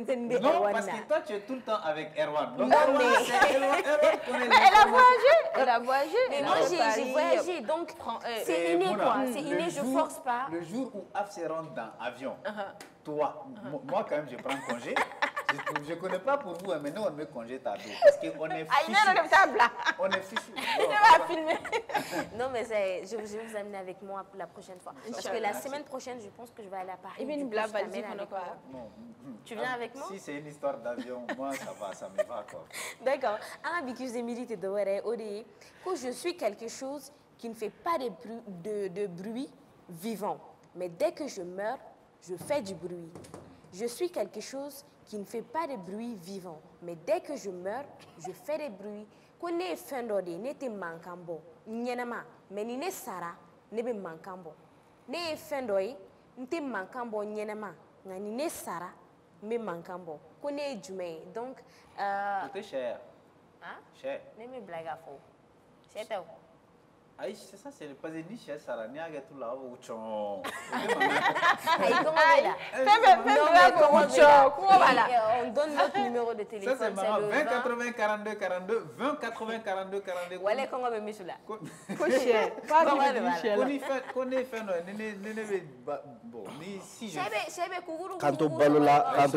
tu es non, parce que toi tu es tout le temps avec Erwan. Donc, non, mais elle a voyagé. Mais moi j'ai voyagé, donc c'est inné quoi. C'est inné, je force pas. Le jour où Af se rentre dans l'avion, toi, moi quand même je prends congé. Je ne connais pas pour vous, mais nous on met congé tabou. Parce qu'on est fichu. On est fichu. On va filmer. Non, mais je vais vous amener avec moi la prochaine fois. Parce que la semaine prochaine, je pense que je vais aller à Paris. Tu viens avec moi? Si c'est une histoire d'avion, moi ça va, ça me va quoi. D'accord. Que je suis quelque chose qui ne fait pas de bruit, vivant. Mais dès que je meurs, je fais du bruit. Je suis quelque chose qui ne fait pas de bruit vivant. Mais dès que je meurs, je fais des bruits. Ko ne fɛn dɔ de ne tɛ mankan bɔ ɲɛnama mais ni ne sara ne bɛ mankan bɔ ne ye fɛn dɔ ye n tɛ mankan bɔ ɲɛnama nka ni ne sara n bɛ mankan bɔ ko ne ye jumɛn ye donc o tɛ sɛ ya sɛ ne bɛ bila k'a fɔ sɛ tɛ o ayi ça c'est parce que ni sɛ sara n'i y'a kɛ tu la a b'o cɔn ayi kɔngɔ bɛ la on donne notre numéro de téléphone ça c'est marrant 20 80 42 42 20 80 42 42 wala kɔngɔ bɛ misu la ko sɛ pas de sɛ ko ne fɛn dɔ ne bɛ bon ni si je sɛ bɛ kukuru kanto balola n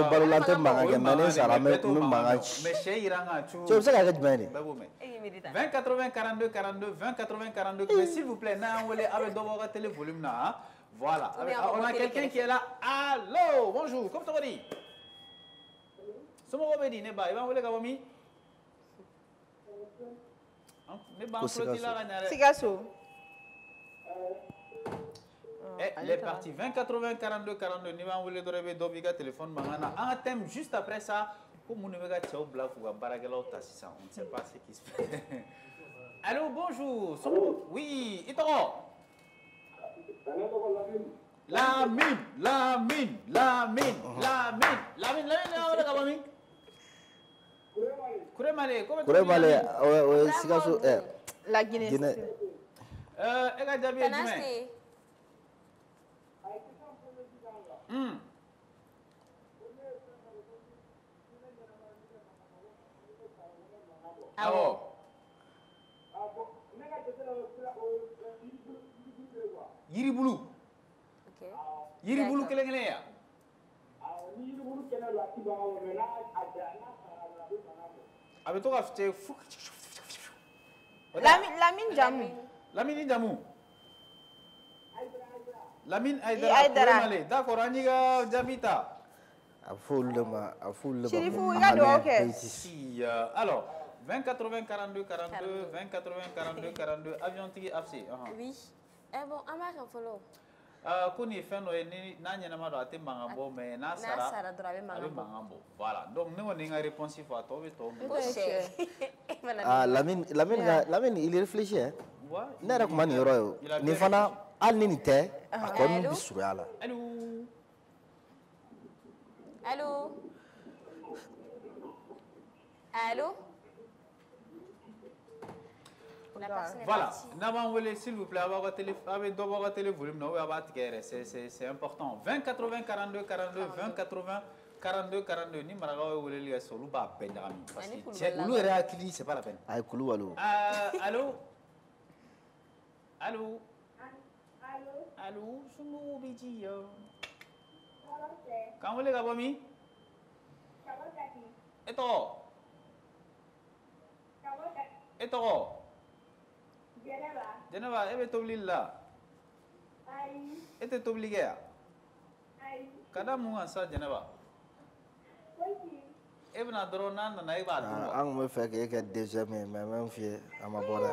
tɛ mankan kɛ mais ne sara n bɛ mankan ci mais sɛ yira n kan cɛ o bɛ se ka kɛ jumɛn de bɛɛ b'o mɛn 20 80 42 42 20 80 42 mais s'il vous plaît n'an wele a bɛ dɔ bɔ ka télé volume na hein voilà on a quelqu'un qui est là allô bonjour comment tɔgɔ di somɔgɔw bɛ di ne ba i b'an wele ka bɔ min ne b'an kuloti la ka ɲa dɛ Sikaso elle est partie 20 80 42 42 n'i b'an wele dɔrɔn i bɛ dɔ b'i ka téléphone mankan na an ka thème juste après ça ko mun de bɛ ka cɛw bila k'u ka baarakɛlaw ta sisan on ne sait pas ce qui se fait allô bonjour somɔgɔw oui i tɔgɔ Lamine n'an wele ka bɔ min Kuremale Kuremale o ye Sikaso la Guinée Guinée e ka jaabi ye jumɛn awɔ yiribulu yiribulu kelen kelen ya a bɛ to ka fu Lamine Jamu Lamine Jamu Lamine Aïdara Kuremale d'accord an y'i ka jaabi ta a fɔ olu de ma Chérifou i ka dugawu kɛ si alors 20 80 42 42 20 80 42 42 avion tigi Afsi oui bon an b'a kɛ fɔlɔ ko nin ye fɛn dɔ ye n'a ɲɛnama don a tɛ mankan bɔ mais n'a sara dɔrɔn a bɛ mankan bɔ voilà donc ne kɔni ye n ka réponse fɔ a tɔ bɛ tɔ min Lamine il réfléchit hein ne yɛrɛ tun ma nin yɔrɔ ye nin fana hali ni nin tɛ a kɔni bɛ surunya la Allô voilà n'a b'an wele s'il vous plaît a bɛ dɔ bɔ a ka télé volume na ou bien a b'a tigɛ yɛrɛ c'est important 20 80 42 42 20 80 42 42 ni marakaw ye weleli kɛ sisan olu b'a bɛɛ ɲagami parce que olu yɛrɛ hakili c'est pas la peine a ye Kulubali o allo somɔgɔw bɛ di yan k'an wele ka bɔ min e tɔgɔ Jɛnɛba e bɛ tobili la e tɛ tobili kɛ yan ka da mun kan sa Jɛnɛba e bɛna dɔrɔn n'a nana e b'a dun wa an tun bɛ fɛ k'e kɛ deuxième ye mais n bɛ n f'i ye a ma bɔ dɛ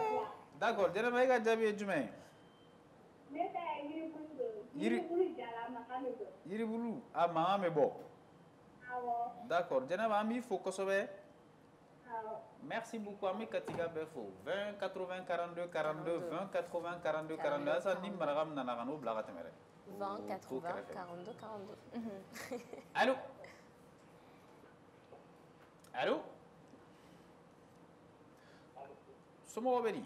d'accord Jɛnɛba e ka jaabi ye jumɛn ye yiribulu a mankan bɛ bɔ d'accord Jɛnɛba an b'i fo kosɛbɛ merci beaucoup an bɛ Katiga bɛɛ fo 20 80 42 42 20 80 42 42 asa ni maraka min nana ka n'o bila ka tɛmɛ dɛ 20 80 42 42 allô allô somɔgɔw bɛ di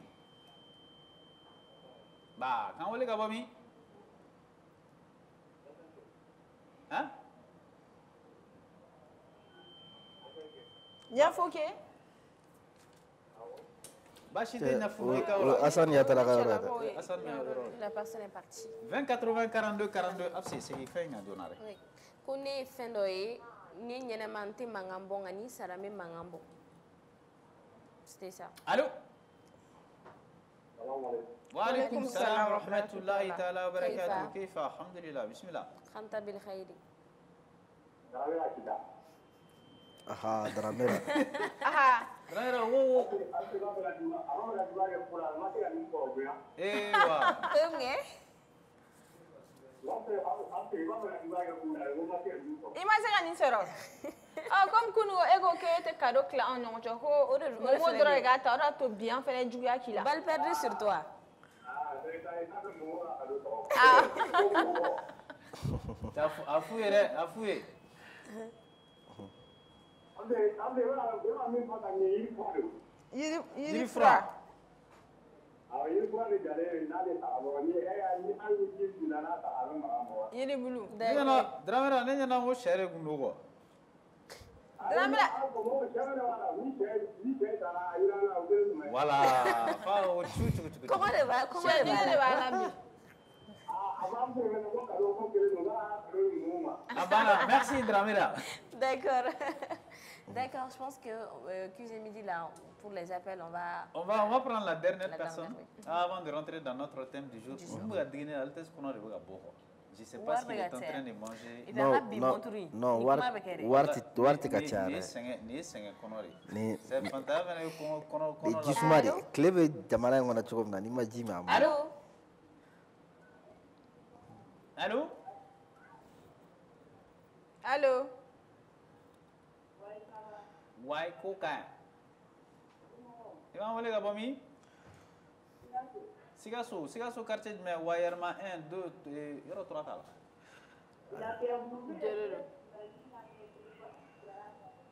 ba k'an wele ka bɔ min hein ɲɛfɔ kɛ Basi tɛ ɲɛfɔ Assane Yatara ka yɔrɔ tɛ la personne est partie 20 80 42 42 Afsi segin fɛn ka joona dɛ ko ne ye fɛn dɔ ye ni ɲɛnama n tɛ mankan bɔ nka ni sara n bɛ mankan bɔ c'était ça allô وعليكم السلام ورحمة الله تعالى وبركاته كيف الحمد لله بسم الله خمت بالخير aha Dramera Dramera wo ewa ma se ka nin sɔrɔ comme kunu e ko k'e tɛ cadeau tila an ɲɔgɔn cɛ ko momo dɔrɔn de k'a ta o de y'a to bi an fɛnɛ juguya k'i la. Balle perdue sur toi. A f'u ye dɛ, a f'u ye. Yiri fura. Yiri bulu. Dramera ne ɲɛna ko sɛ de kun don kɔ. Dramera. Voilà. Fa o cu. Comment de va? Sɛ de b'a la bi. Merci Dramera. D'accord. D'accord, je pense que QG Midi là, pour les appels, on va prendre la dernière personne avant de rentrer dans notre thème du jour. Je ne sais pas s'il est en train de manger. Non, warti kachara. Ni jisumari klebe jamana ngona chokom na ni majima. Allô? Allô? Allô? Why coca? Ivan wale ga bomi? Sigaso quartier de Wayerma 1 2 yoro 3 tala.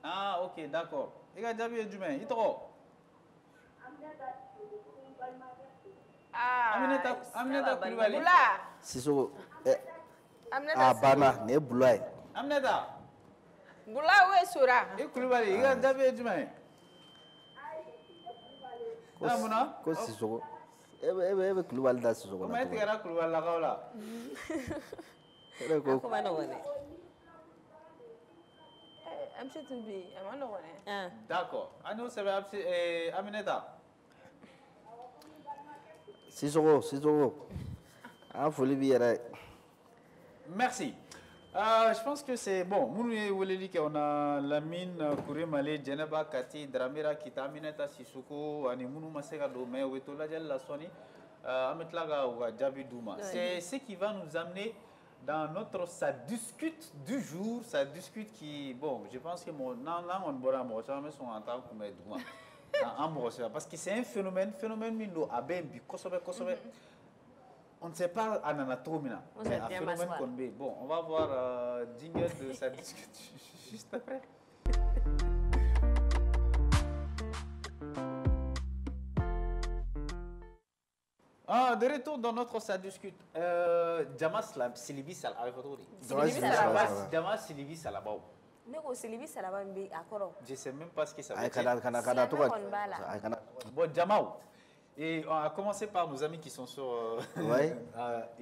Ah OK, d'accord. Iga jabi jume, itoko. Aminata Kulibali. Bula. Siso bana ne bulai. Aminata. Bula we sura. E Kulibali, iga jabi jume. Amuna? Ko Siso. Ebe Kulibali da Siso. Comment tu gara Kulibali la kaola? Comment on est? D'accord. Anu sebe Aminata. Siso. Merci. Je pense que c'est bon. On a Lamine, Kourimale, Djeneba, Kati, Dramera, Kita, Aminata, Sissoko, Animunu, Maseka, Domé, Wetola, La Soni, Ametlaga ou Djabi Douma. C'est ce qui va nous amener dans notre ça discute du jour, ça discute qui bon, je pense que mon on bora mo ça me sont en tant que Douma. Parce que c'est un phénomène mindo abembi kosobe. On ne sait pas en anatomina, mais un phénomène qu'on met. Bon, on va voir jingle de ça discute juste après. De retour dans notre ça discute. Jamas Silibi Salabatori. Jamas Silibi Salabao. Je ne sais même pas ce que ça veut dire. Bon, Jamao. Et on a commencé par nos amis qui sont sur...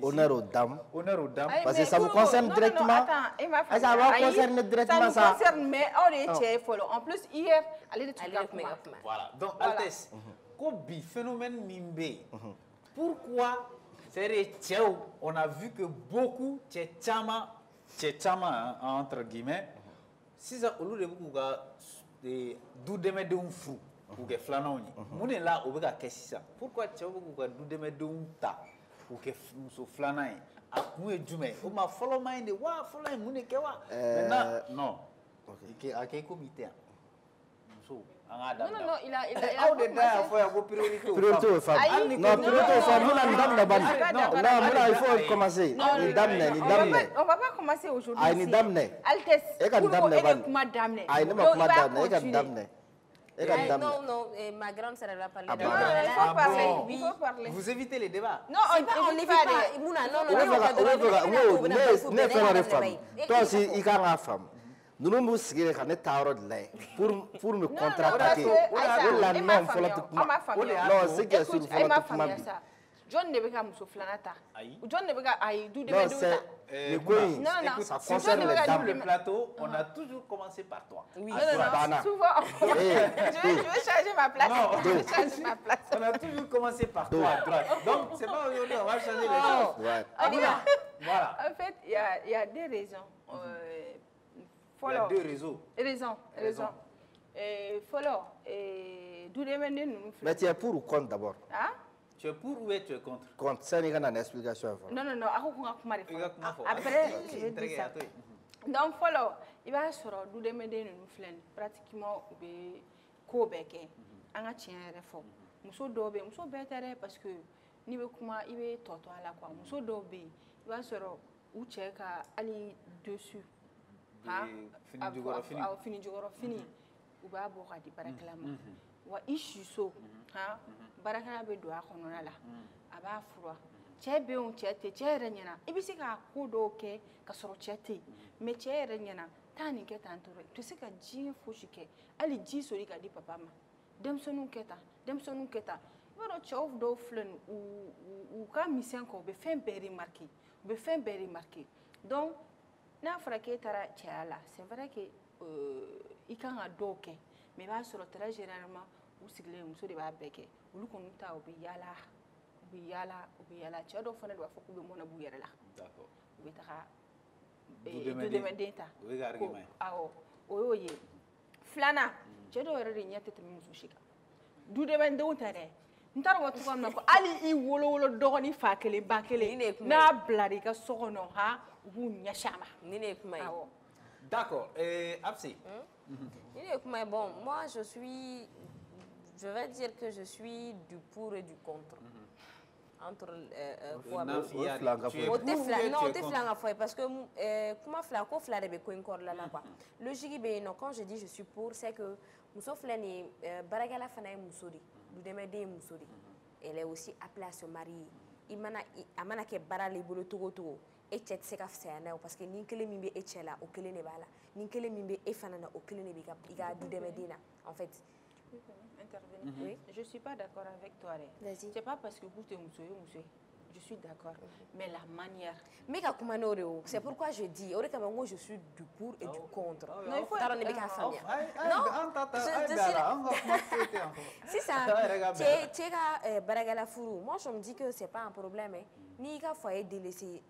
Honneur aux dames. Honneur aux dames. Parce que ça vous concerne directement. Ça va concerner directement ça. Ça nous concerne, mais on est follow. En plus, hier, allez de tout voilà. Donc, Altesse, Kobi, phénomène Mimbe. Pourquoi, on a vu que beaucoup, tchama, entre guillemets, si ça, au lieu de vous, d'où demeure un fou. Ou que flanoni. Mon est là, on veut qu'est-ce ça. Pourquoi tu veux que nous demeurions ta ou que nous flanai. À nous et Jumé. On m'a follow mind. Wa follow mon est quoi. Maintenant non. Ok. À quel comité? Non, il a priorité aux femmes. Non, priorité aux femmes. Non, il faut commencer. On va pas commencer aujourd'hui. Ni dame. Non, ma grande sœur va parler. Il faut parler. Vous évitez les débats. Non, on n'évite pas. Toi aussi, il y a une femme. Nous nous signer pour me contre-attaquer. Non, c'est que sur le John ne veut pas muso flanata. John ne veut pas aïe du non, ça concerne les dames. Le plateau, on a toujours commencé par toi. Oui. Souvent. Je vais changer ma place. Je vais changer ma place. On a toujours commencé par toi à droite. Donc, c'est pas aujourd'hui, on va changer les choses. Voilà. En fait, il y a des raisons. Il y a deux raisons. Raison. Follow. D'où les mener nous. Mais tu es pour ou contre d'abord? Tu es pour ou tu es contre? Contre, ça n'est qu'une explication. Non, non, non, après, je vais dire ça. Donc, follow, il va se rendre d'où des médailles pratiquement ko beke. Anga tien refo. Muso dobe, muso betere parce que ni be kuma ibe toto ala quoi. Muso dobe, il va se rendre où cheka ali dessus. Ha? Fini jogoro fini. Uba boka di baraklama. Wa ishiso. Ha? Barakala be do akonona la. Aba furwa. Cɛ bɛ yen cɛ tɛ cɛ yɛrɛ ɲɛna i bɛ se ka ko dɔw kɛ ka sɔrɔ cɛ tɛ yen mais cɛ yɛrɛ ɲɛna taa nin kɛ tan tɔɔrɔ tɛ se ka diɲɛ fosi kɛ hali ji soli ka di papa ma denmisɛnninw kɛ tan denmisɛnninw kɛ tan i b'a dɔn cɛw dɔw filɛ nin u ka misɛn kɔ u bɛ fɛn bɛɛ remarquer u bɛ fɛn bɛɛ remarquer donc n'a fɔra k'e taara cɛya la c'est vrai que i kan ka dɔw kɛ mais i b'a sɔrɔ très généralement u sigilen muso de b'a bɛɛ kɛ olu kɔni ta u bɛ yaala. U bɛ yaala cɛ dɔw fana de b'a fɔ k'u bɛ mɔnɛ b'u yɛrɛ la u bɛ taga dudɛmɛden ta ko awɔ o y'o ye filanan cɛ dɔw yɛrɛ de ɲɛ tɛ tɛmɛ muso si kan dudɛmɛdenw tɛ dɛ n t'a dɔn ko cogoya min na ko hali i wolowolo dɔgɔnin fa kelen ba kelen n'a bilara i ka so kɔnɔ u b'u ɲɛsin a ma ni ne ye kuma ye d'accord Absi ni ne ye kuma ye bon moi je vais dire que je suis du pour et du contre. Entre quoi non t'es flanc à parce que comment flanc ko flanc de be ko encore là quoi logique be non quand je dis je suis pour c'est que muso flanc ni baragala fana muso di du demede muso di elle est aussi appelée à se marier amana ke barale bolo togo togo e cɛ tɛ se ka fisaya n'a ye parce que ni kelen min bɛ e cɛ la o kelen de b'a la ni kelen min bɛ e fana na o kelen de b'i ka du dɛmɛden na en fait. Oui. Je ne suis pas d'accord avec toi. Ce n'est pas parce que vous êtes monsieur. Je suis d'accord. Mais la manière. Mais c'est pourquoi je dis, moi je suis du pour et du contre. Non, il faut si ça, moi je me dis que ce n'est pas un problème. Ni ka foyer délaissé,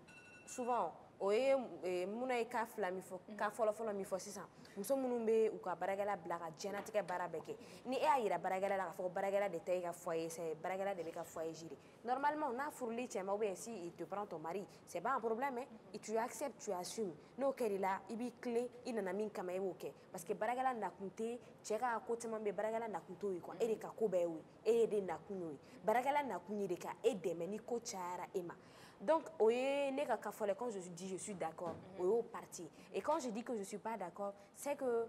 souvent, muna ka fila mi fɔ ka fɔlɔ mi fɔ sisan muso minnu bɛ u ka barakɛla bila ka diɲɛnatigɛ baara bɛɛ kɛ ni e y'a yira barakɛla la k'a fɔ ko barakɛla de tɛ e ka foyer c'est barakɛla de bɛ ka foyer gérer normalement n'a furuli cɛ ma ou bien si il te prend ton mari c'est pas un problème et tu acceptes tu assumes n'o kɛra i la i b'i tilen i nana min kama i b'o kɛ parce que barakɛla nakun tɛ cɛ ka ko caman bɛ barakɛla nakun t'o ye quoi e de ka ko bɛɛ y'o ye e de nakun y'o ye barakɛla nakun ye de ka e dɛmɛ ni ko cayara e ma. Donc, quand je dis je suis d'accord, parti. Et quand je dis que je ne suis pas d'accord, c'est que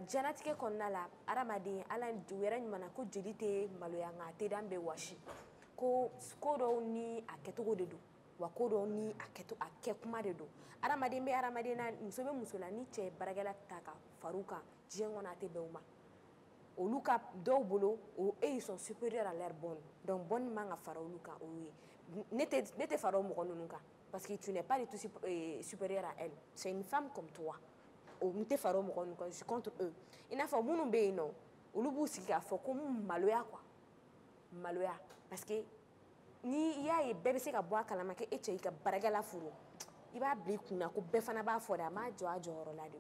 Janatike Konala, Aramadi, Alan Dueren Manako Jelite, Maloyanga, Tedam Bewashi, Kodo ni a Ketogo de do, Wakodo ni a Keto a Kekuma de do. Aramadembe Aramadena, Musobe Musolani, Baragala Taka, Faruka, Djengonate Beuma. Au Luka, Dobolo, ils sont supérieurs à l'air bonne. Donc, bonne manga Farouka, oui. N'était Farou Mouronouka, parce que tu n'es pas du tout supérieur à elle. C'est une femme comme toi. Ou n'était Farou Mouronouka, je suis contre eux. Il n'a pas mon nom, non. Ou le boussi a fait comme Maloya, quoi. Maloya. Parce que ni y a un bébé qui a boire Kalamake et tu as Baragala Fourou. Il va blier Kuna, ko Befanaba for la ma, Joa Jorolado.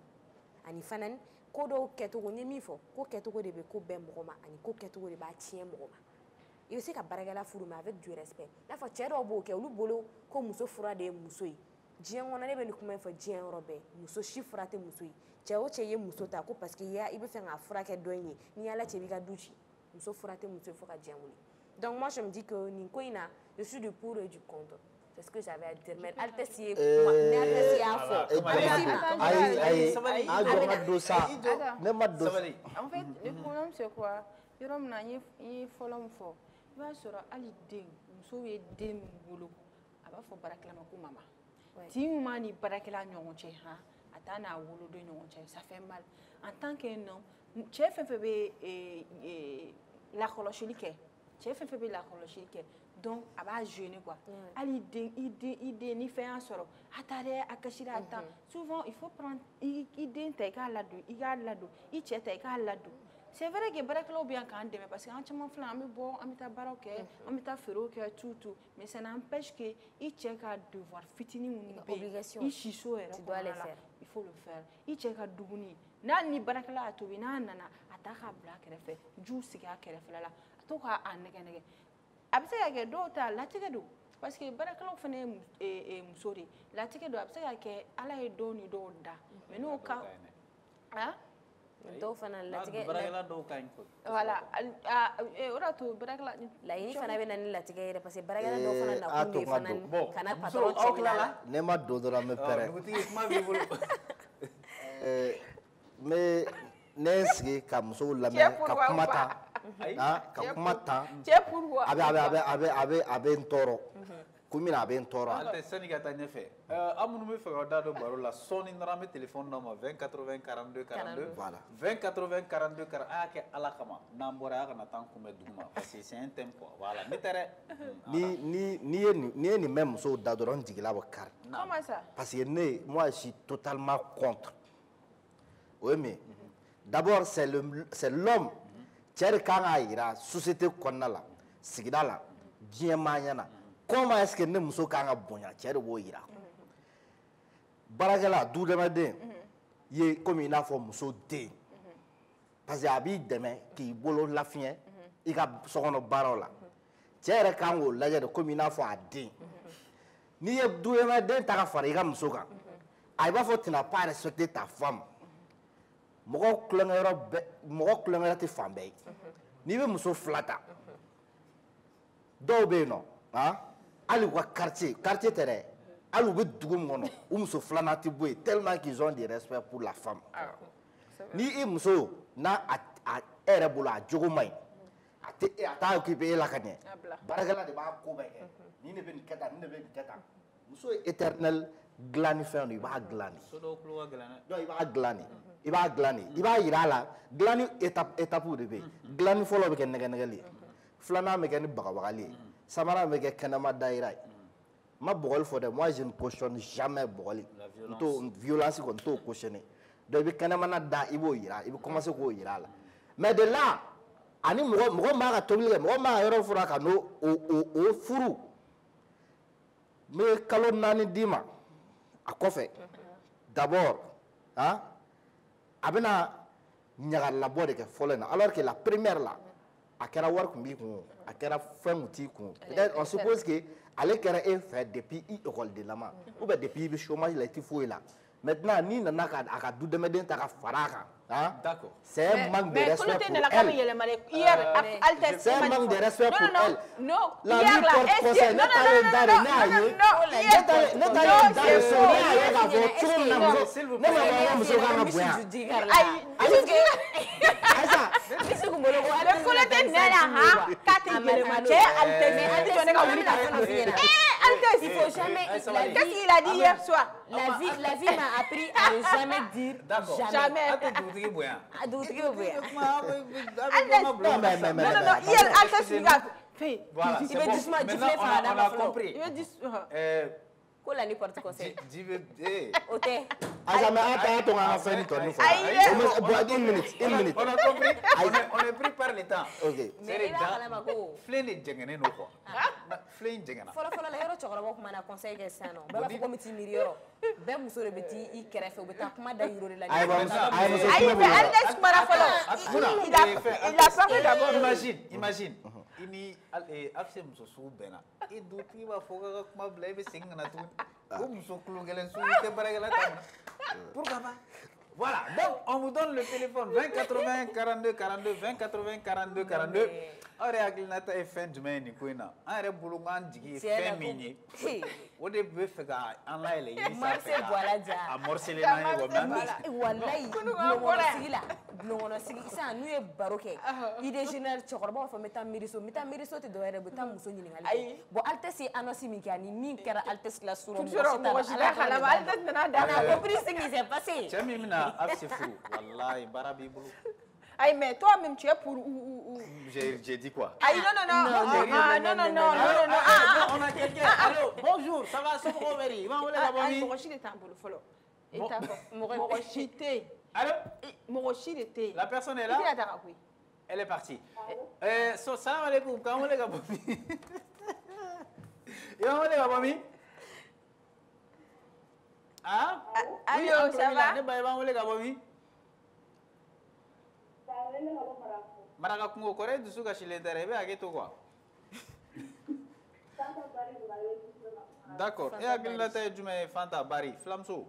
And if an Kodo Keto Nimifo, Ko Keto de Beko Bemroma, and Ko Keto de Batien Roma. Il sait qu'à Baragala Fourou avec du respect. La fois Cherobo, qui est au bolo, comme Mousso Fura de Moussoui. Dien, on a le comment faire Dien Robert, Mousso Chiffrate Moussoui. Chao Cheye Mousso Taco parce qu'il y a, il veut faire un frac à douanier, ni à la Cheviga Douchi. Mousso Furate Mousso Fura Diamouli. Donc moi je me dis que Ninkoina, je suis du pour et du contre. C'est ce que j'avais à dire. Mais Altessier, en fait, le problème c'est quoi? Il faut l'homme fort. Il va se aller ding, muso ye den bolo. A b'a fɔ barakɛla ma ko mama. Ti ma ni barakɛla ɲɔgɔn cɛ han a t'a n'a woloden ɲɔgɔn cɛ ça fait mal. En tant qu'un homme, cɛ fɛn fɛn bɛ lakɔlɔsili kɛ. Cɛ fɛn fɛn bɛ lakɔlɔsili kɛ. Donc a b'a gêner quoi. Ali den ni fɛn y'a sɔrɔ a ta dɛ a kasira a ta. Souvent il faut prendre i den ta i k'a ladon i k'a ladon i cɛ ta i k'a ladon. C'est vrai que barakɛlaw bɛ yan k'an dɛmɛ parce que an caman filɛ an bɛ bɔ an bɛ taa baaraw kɛ an bɛ taa feerew kɛ tout mais ça n'empêche que i cɛ ka devoir fitinin minnu bɛ yen i siso yɛrɛ kɔnɔna la il faut le faire i cɛ ka dumuni n'a ni barakɛla y'a tobi n'a nana a t'a k'a bila a kɛrɛfɛ jiw sigi a kɛrɛfɛla la a to k'a nɛgɛ nɛgɛ a bɛ se ka kɛ dɔw ta latigɛ don parce que baarakɛlaw fana ye muso de latigɛ don a bɛ se ka kɛ ala ye dɔw ni dɔw da mais n'o ka dɔw fana latigɛ baarakɛla dɔw ka ɲi voilà o de to baarakɛla laɲini fana bɛ na ni latigɛ yɛrɛ parce que baarakɛla dɔw fana nakun de fana kana patron cɛ la ne ma don dɔrɔn n bɛ pɛrɛn dugutigi kuma b'i bolo ne sigi ka musow lamɛn ka kuma ta ka kuma ta a bɛ n tɔɔrɔ ko min a bɛ n tɔɔrɔ an tɛ sani ka taa ɲɛfɛ an minnu bɛ fɛ ka da don baro la sɔɔni nana an bɛ téléphone d'aw ma 20 80 42 42 voilà 20 80 42 40 a y'a kɛ ala kama n'an bɔra a kana taa an kunbɛn duguma parce que c'est un thème quoi voilà ne tɛ dɛ n'i ye nin mɛn musow da dɔrɔn n jigila bɛ kari comment ça parce que moi je suis totalement contre o ye min ye d'abord c'est l'homme cɛ de kan k'a yira société kɔnɔna la sigida la diɲɛ maa ɲɛna comment est-ce que ne muso kan ka bonya cɛ de b'o yira baarakɛla dudamaden ye komi i n'a fɔ muso den parce que a b'i dɛmɛ k'i bolo lafiɲɛ i ka sokɔnɔ baaraw la cɛ yɛrɛ kan k'o lajɛ de komi i n'a fɔ a den n'i ye dudamaden ta ka fara i ka muso kan a b'a fɔ tu n'as pas respecté ta femme mɔgɔ kulonkɛ tɛ fan bɛɛ ye n'i bɛ muso fila ta dɔw bɛ yen nɔ hali u ka quartier tɛ dɛ hali u bɛ dugu min kɔnɔ u muso filanan tɛ bɔ yen tellement qu'ils ont du respect pour la femme ni i muso n'a e yɛrɛ bolo a jogo man ɲi a t'a occupé e la ka ɲɛ baarakɛla de b'a ko bɛɛ kɛ nin de bɛ nin kɛ tan nin de bɛ nin kɛ tan muso ye éternel dilanifɛn de i b'a dilan de donc i b'a dilan de i b'a dilan de i b'a yira a la dilanni étape de bɛ yen dilanni fɔlɔ bɛ kɛ nɛgɛ-nɛgɛli ye filanan bɛ kɛ ni bagabagali ye sabanan bɛ kɛ kɛnɛma dayira ye n ma bɔgɔli fɔ dɛ moi je ne cautionne jamais bɔgɔli violence kɔni n t'o cautionner donc i bɛ kɛnɛmana da i b'o yira i bɛ commencer k'o yira a la mais de là ani mɔgɔ man ka tobili kɛ mɔgɔ man ka yɔrɔ fura ka n'o furu n bɛ kalo 4 d'i ma a kɔfɛ d'abord a bɛna ɲagalabɔ de kɛ fɔlɔ in na alors que la première la a kɛra wari tun b'i kun a kɛra fɛn tun t'i kun peut-être on suppose que ale kɛra e fɛ depuis i écoledenlama ou bien depuis i bɛ chômage la i tɛ foyi la maintenant n'i nana a ka dudamaden ta ka fara a kan d'accord c'est un manque de respect pour elle c'est un manque de respect pour elle la vie porte conseil ne t'allez dar ne y'a ye ne t'allez dar so ne y'a ye k'a fɔ cogo min na muso ne ma fɔ ko muso kan ka bonya ale kolo tɛ nɛ la han k'a tɛ yɛlɛma cɛ ale tɛ mɛ ale tɛ ne ka wuli ka fɛn f'i ɲɛna ale tɛ il faut jamais qu'est-ce qu'il a dit hier soir la vie m'a appris à ne jamais dire jamais a tɛ dugutigi bonya dugutigi bɛ bonya non hier ale tɛ sigi ka fɛn voilà i bɛ jisuma fana d'a ma fɔlɔ i bɛ ko la ni porte conseil o tɛ Azame a ton a fait une fois. Une minute. On a compris. On est pris par le temps. Ok. Mais il a la ko filɛ de jɛngɛnen don quoi. Filɛ in jɛngɛna. Fɔlɔ la yɔrɔ cɛkɔrɔba kuma na conseil kɛ sisan nɔ. Bɛɛ b'a fɔ ko mi t'i miiri yɔrɔ. Bɛɛ muso de bɛ t'i kɛrɛfɛ u bɛ taa kuma da yiro de la. Ayi mais ale tɛ kumana fɔlɔ. Il a parlé d'abord. Imagine. I ni a bɛ se muso sugu bɛɛ na. I dutigi b'a fɔ k'a ka kuma bila i bɛ segin ka na tuguni. O muso kulon gɛlɛn sugu tɛ baarakɛla ta ma. Pourquoi pas? Voilà, donc on vous donne le téléphone 20 80 42 42 20 80 42 42. Aw yɛrɛ hakilinata ye fɛn jumɛn ye nin ko in na? An yɛrɛ bolo k'an jigi ye fɛn min ye. O de bɛ fɛ ka an layɛlɛ yiri sanfɛ a morceler n'an ye wa mais an tɛ. Walayi bulon kɔnɔ sigi sisan n'u ye baro kɛ idée générale cɛkɔrɔba b'a fɔ n bɛ taa miiriso tɛ dɔwɛrɛ ye u bɛ taa muso ɲininkali kɛ bon Altesse ye annonce min kɛ ani min kɛra Altesse la surɔ mɔgɔ si t'a kalama Altesse nana da on a compris ce qui s'est passé. Cɛ min bɛna a bɛ se furu walayi baara b'i bolo. Aïe, mais toi-même, tu es pour ou... J'ai dit quoi? Aïe, non. On a quelqu'un. Allô, bonjour, ça va, c'est bon, Mary. Il va enlever la bonne. Mogoshi de tambour, follow. Mogoshi te. Allô? Mogoshi de te. La personne est là? Elle est partie. Salam alaikum, comment on est là, Bomi? Il va enlever la bonne. Ah? Allô, ça va? Il va enlever la bonne. Maraka kungo kore dusu ka shile tere be age to kwa D'accord. Et hakilina ta ye jumɛn ye Fanta Bari Flamso?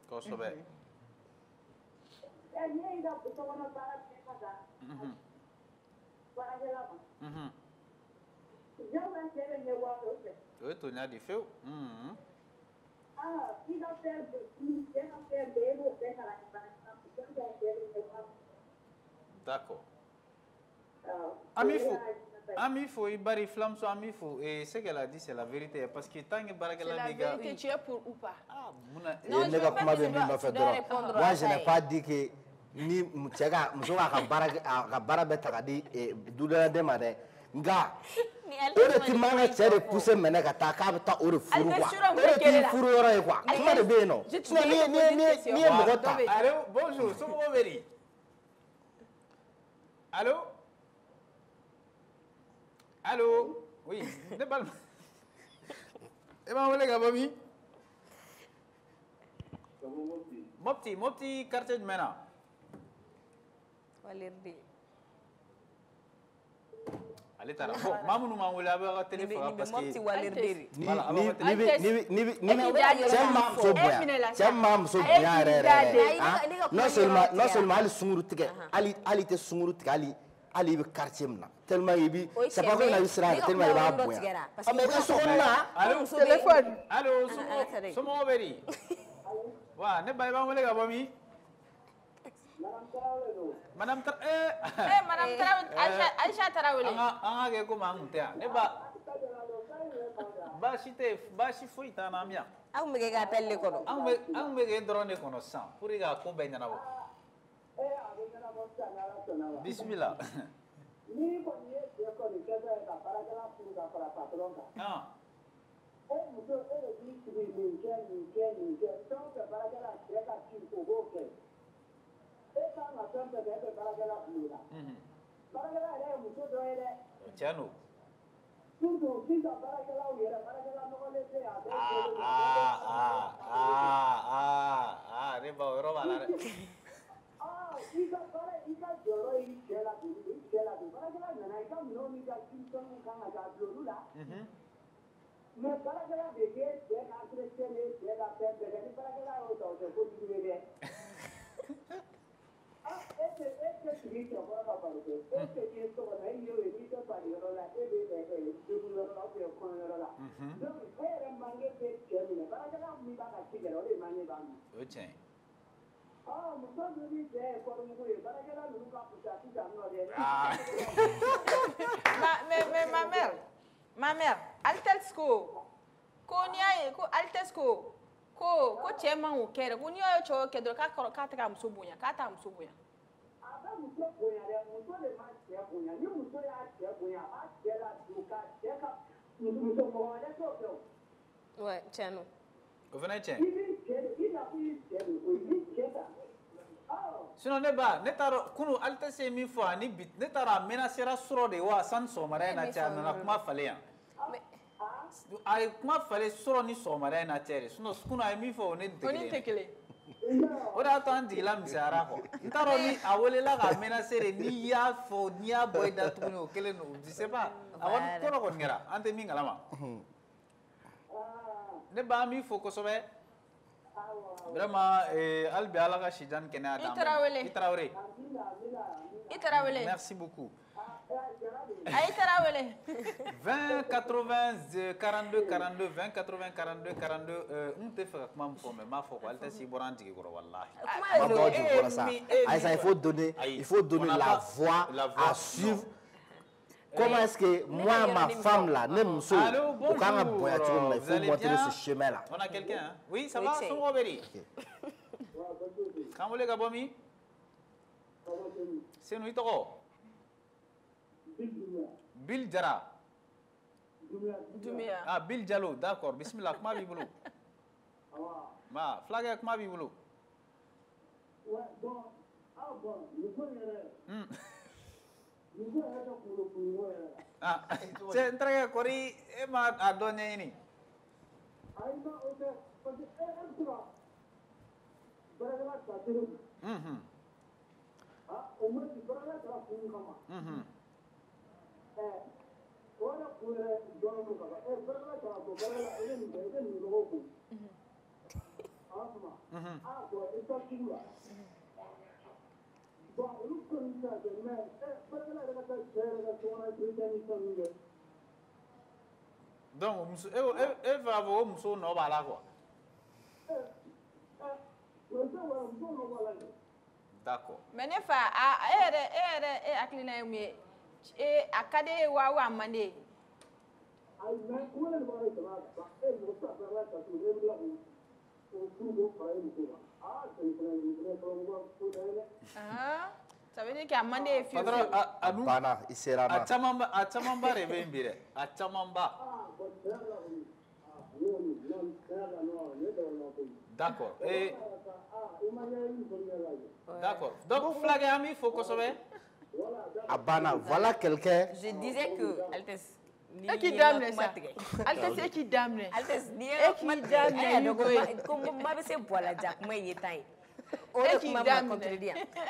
Kosɛbɛ. O ye toɲa di fewu. D'accord. Amifo, Ibari Flamso, Amifo, et ce qu'elle a dit, c'est la vérité. Parce que tant que Barakela c'est la vérité, tu es pour ou pas? Non, je ne vais pas répondre. Moi, je n'ai pas dit que ni Moussega, Moussega, Kabara Takadi, et Doula Demade. Nga, ore ti manga chere pousse mena ka ta ka ta ore furu kwa. Ore ti furu ora kwa. Kuma de be no. Ni mogota. Allô, bonjour, somo beri. Allô? Allô? Oui, ne parle pas. Eh ben, on les gars, Bobby. Mopti, quartier de Mena. Walerdi. Allez, t'as la bon. Maman nous m'a envoyé un téléphone parce que. Mopti Walerdi. Non seulement ali sunguru tigɛ ali tɛ sunguru tigɛ ali bɛ quartier min na tellement i bi c'est pas que na bi sira tellement i b'a bonya mais i ka sokɔnɔ na allo téléphone allo somɔgɔw bɛ di wa ne ba i b'an wele ka bɔ min madame Aïcha Tarawele an ka kɛ komi an kun tɛ yan ne ba baasi foyi t'an na an bɛ yan Aw bɛ kɛ ka appel de kɔnɔ an bɛ kɛ dɔrɔn de kɔnɔ sisan pour que ka ko bɛɛ ɲɛnabɔ bisimila ni kɔni ye cɛ kɔni kɛ ka baarakɛla furu ka fara patron kan muso e de b'i sigi nin kɛ fɛn o fɛn baarakɛla cɛ ka ci o b'o kɛ e kan ka fɛn fɛn kɛ e bɛ baarakɛla furu la baarakɛla yɛrɛ ye muso dɔ ye dɛ tiɲɛ don surtout sisan baarakɛlaw yɛrɛ baarakɛla nɔgɔlen tɛ yan ne ba o yɔrɔ b'a la dɛ i ka jɔyɔrɔ y'i cɛ la bi baarakɛla nana i ka minɛnw n'i ka denmisɛnninw kan ka taa bila olu la mais baarakɛla de ye cɛ ka entretien ni cɛ ka fɛn bɛɛ kɛ ni baarakɛla y'o ta o tɛ kojugu ye dɛ e tɛ sigi cɛkɔrɔ ka baro kɛ e tɛ k'i so kɔnɔ e y'o ye n'i tɛ fani yɔrɔ la e bɛ degun yɔrɔ la ou kɔɲɔ yɔrɔ la donc e yɛrɛ manque tɛ cɛ minɛ baarakɛla min b'a ka ci kɛ o de manque b'a minɛ o ye tiɲɛ ye muso ninnu cɛ ye kɔrɔmugu ye baarakɛla ninnu ka fisa sisan nɔ dɛ mais ma mère Altex ko n'i y'a ye ko Altex ko cɛ man k'o kɛ dɛ ko n'i y'a ye cɛ y'o kɛ dɔrɔn k'a tɛ ka muso bonya k'a t'a muso bonya a bɛ muso bonya dɛ muso de ma cɛ bonya ni muso y'a cɛ bonya a b'a cɛ ladon ka cɛ ka muso mɔgɔ wɛrɛ t'o kɛ o ouais tiɲɛ don o fana ye tiɲɛ i b'i cɛ de i na kun y'i cɛ de o y'i cɛ ta sinon ne ba ne t'a dɔn kunu Altex ye min fɔ ani bi ne t'a dɔn a menacera sɔrɔ de wa sani sɔgɔmada in na cɛ a nana kuma falen yan a ye kuma falen sɔrɔ ni sɔgɔmada in na cɛ de sinon kunu a ye min fɔ o ne tɛ kelen o de y'a to an jigila misɛnyara kɔ n t'a dɔn ni a welela ka menacer de n'i y'a fɔ n'i y'a bɔ i da tuguni o kelen don je sais pas a kɔni ko dɔ kɔni kɛra an tɛ min kalama ne ba an b'i fo kosɛbɛ vraiment hali bi ala ka sijan kɛnɛya d'an ma i Tarawele merci beaucoup a i Tarawele 20 80 42 42 20 80 42 42 n tɛ fɛ ka kuma min fɔ mais n b'a fɔ ko Altex i bɔra an jigi kɔrɔ walahi Aïssa, il faut donner la voix à suivre. Comment est-ce que moi, ma femme là, ne me sauve au cas où il faut montrer ce chemin là. On a quelqu'un, hein? Oui, ça va, son Robert. Quand vous voulez Gabomi? C'est nous, Itoro. Bill Jara. Ah, Bill Diallo, d'accord. Bismillah, comment vivez-vous? Ma, flag, comment vivez-vous? Ah, c'est un très cori et ma a donné ini. Donc, elle va avoir muso no bala quoi. D'accord. Mais ne fa akilina ye akade wa mande. Ça veut dire qu'il a demandé Bana, il sera là. Achamamba revembire. Achamamba. D'accord. D'accord. Donc, Flagami, il faut qu'on se mette. Abana, voilà quelqu'un. Je disais que Altesse. Qui damne ça? Altesse qui damne. Altesse, qui damne. Comme moi, c'est pour la Jack, moi, il est taille.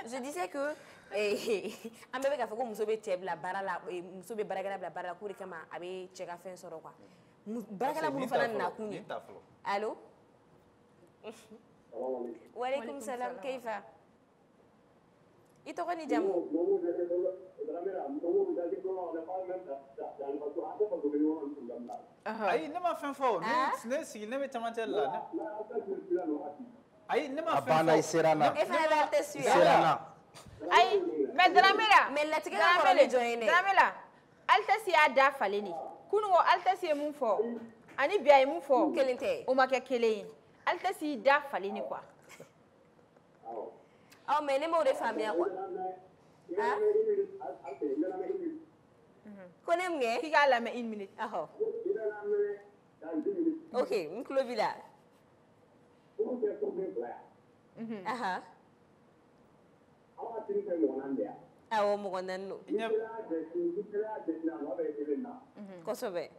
Je disais que an bɛ k'a fɔ ko muso bɛ cɛ bila baara la muso bɛ baarakɛla bila baara la k'o de kama a bɛ cɛ ka fɛn sɔrɔ quoi baarakɛla minnu fana nakun ye allo waaleykum salam keifa i tɔgɔ ni jamu ayi ne ma fɛn fɔ ne sigi ne bɛ camancɛ la ayi ne ma fɛn fɔ i sera na e fana bɛ tɛ suya ayi mais Dramira mais latigɛ ka kɔrɔ ni jɔn ye ne Dramira Altesse y'a da falen de kunungo Altesse ye mun fɔ ani bi a ye mun fɔ kelen tɛ o ma kɛ kelen ye Altesse y'i da falen de quoi mais ne m'o de faamuya quoi ko ne mun kɛ k'i k'a lamɛn 1 minute ok n tulo b'i la awɔ mɔgɔ naani don kosɛbɛ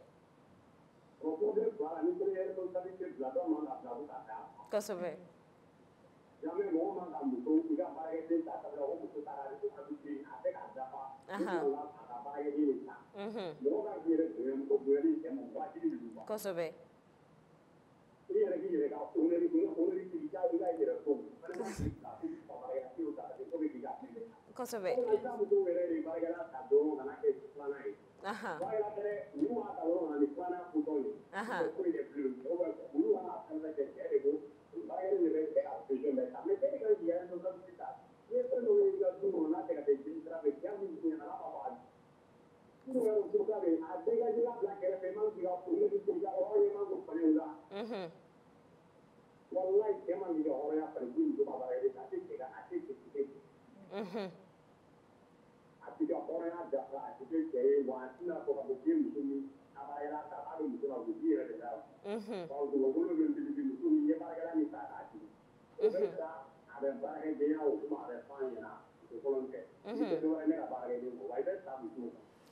kosɛbɛ kosɛbɛ kosɛbɛ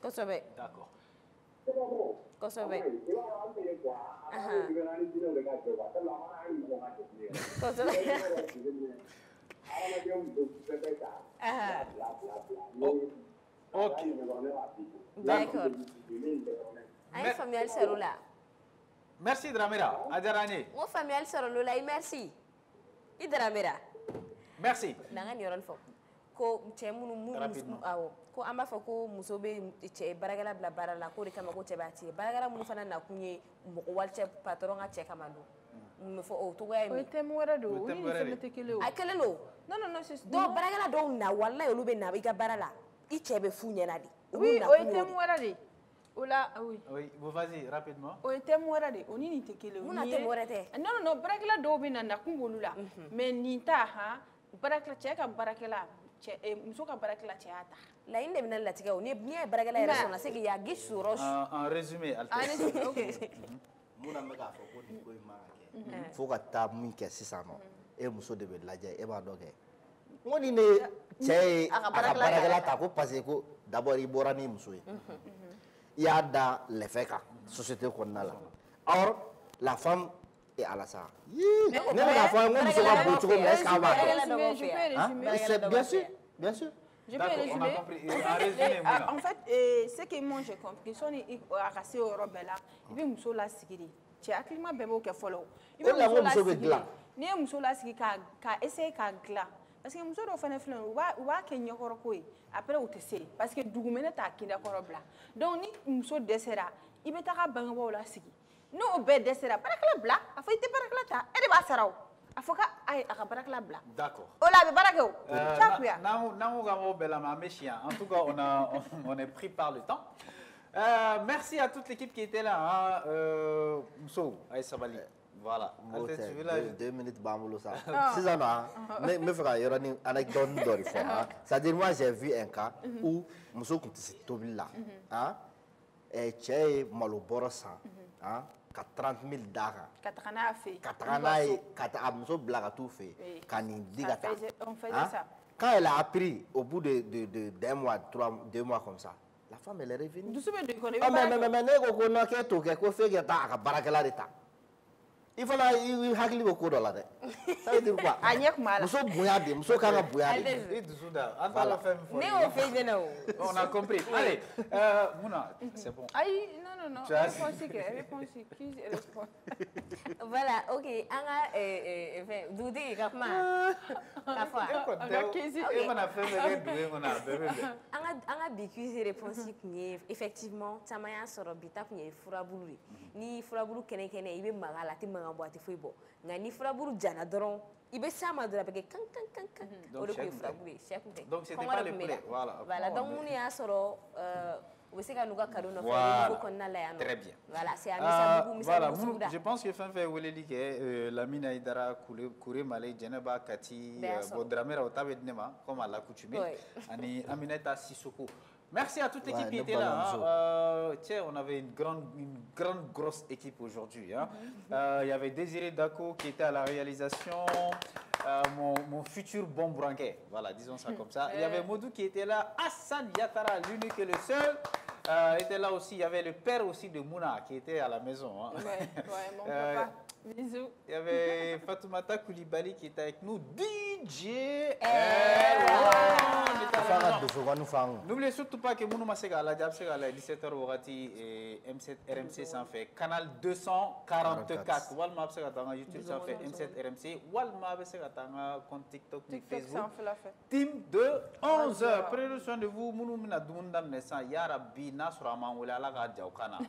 kosɛbɛ d'accord kosɛbɛ ok d'accord an ye faamuyali sɔrɔ o la merci Dramira a diyara n ye n ko faamuyali sɔrɔ o la i merci i Dramira merci n'an ka nin yɔrɔnin fɔ ko cɛ minnu awɔ ko an b'a fɔ ko muso bɛ cɛ baarakɛla bila baara la k'o de kama ko cɛ b'a ci baarakɛla minnu fana nakun ye mɔgɔ walicɛ patron ka cɛ kama don mun bɛ fɔ o cogoya ye min o ye thème wɛrɛ don o ni nin fɛnɛ tɛ kelen o a kelen don non dɔw baarakɛla dɔw na walayi olu bɛ na i ka baara la i cɛ bɛ f'u ɲɛna de oui o ye thème wɛrɛ de o la oui vas-y rapidement o ye thème wɛrɛ de o ni nin tɛ kelen o mun na thème wɛrɛ tɛ non baarakɛla dɔw bɛ na nakun b'olu la mais nin ta baarakɛla cɛ ka baarakɛla muso ka baarakɛla cɛ y'a ta laɲini de bɛ na latigɛ o ni ye baarakɛla yɛrɛ sɔrɔ se k'i yagi sɔrɔ en résumé mun bɛ k'a fɔ ko nin ko in ma ka kɛ fo ka taa min kɛ sisan nɔ e muso de bɛ lajɛ e b'a dɔn kɛ n ko nin de cɛ ye a ka baarakɛla ta ko parce que ko d'abord i bɔra ni muso ye i y'a da lɛfɛ kan société kɔnɔna la or la femme et Alassane. Ne va pas moi je vais beaucoup trop mais ça va. Bien sûr, bien sûr. Je peux résumer. En fait, ce que moi j'ai compris, si on est cassé au robela, il veut muso la sigiri. Tu as climat bébé qui follow. Il veut muso la sigiri. Ni muso la sigiri ka essayer ka gla. Parce que muso do fana filon ou va que nyokoro koy. Après ou te seri parce que dugumene ta kinda korobla. Donc ni muso desera, il be ta ka bango la sigiri. No be desera barakla bla, afa ite barakla ta, e de ba saraw. Afoka ay aka barakla bla. D'accord. Ola be barakeo. Chakuya. En tout cas, on est pris par le temps. Merci à toute l'équipe qui était là. Mousso, Aïe Sabali. Voilà. 2 minutes, Bamoulo, ça. C'est ça, mais frère, il y a une anecdote de fois. C'est-à-dire, moi, j'ai vu un cas où Mousso Koutisi Tobil là. Et Tché Maloborosan. 30 000 daga. Katana fait. Katana Mousso Blagatou fait. Kanindikata. On faisait ça. Quand elle a appris au bout de 2 mois, 2 mois comme ça, la femme elle est revenue. Mais il faut hakili ko do la de. Ça veut dire quoi? Muso boya de, muso kanga boya de. On a compris. Allez, Mouna, c'est bon. Aïe, non. Réponse. Voilà, ok. Anga Doudé Gapma. La fois. Anga BQC réponse qui effectivement Tamaya Sorobita qui est Furabulu. Ni Furabulu kene ibe magala ti manga boîte foibo. Ngani Furabulu jana doron. Ibe sama de la peke kan. Donc c'était pas le poulet. Voilà, donc on y a soro très bien. Voilà, c'est voilà, je pense que fin fait Weleli que la mine Aïdara Kouré Malé Djeneba Kati Bodramera Otabednema comme à l'accoutumée Ani Aminata Sissoko. Merci à toute l'équipe qui était là. Tiens, on avait une grande grosse équipe aujourd'hui. Il y avait Désiré Dako qui était à la réalisation. Mon futur bon branquet, voilà, disons ça comme ça. Il y avait Modou qui était là, Hassan Yatara, l'unique et le seul, était là aussi. Il y avait le père aussi de Mouna qui était à la maison. Ouais, mon papa. Bisous. Il y avait Fatoumata Koulibaly qui était avec nous, DJ. N'oubliez surtout pas que Mounou Masega à la 17h et M7 RMC s'en fait canal 244. Walma Masega dans YouTube s'en fait M7 RMC. Walma Masega dans compte TikTok et Facebook. Team de 11h. Prenez soin de vous. Mounou Mina Doundam Nessa Yarabi Nasrama Oulala Gadjaukana.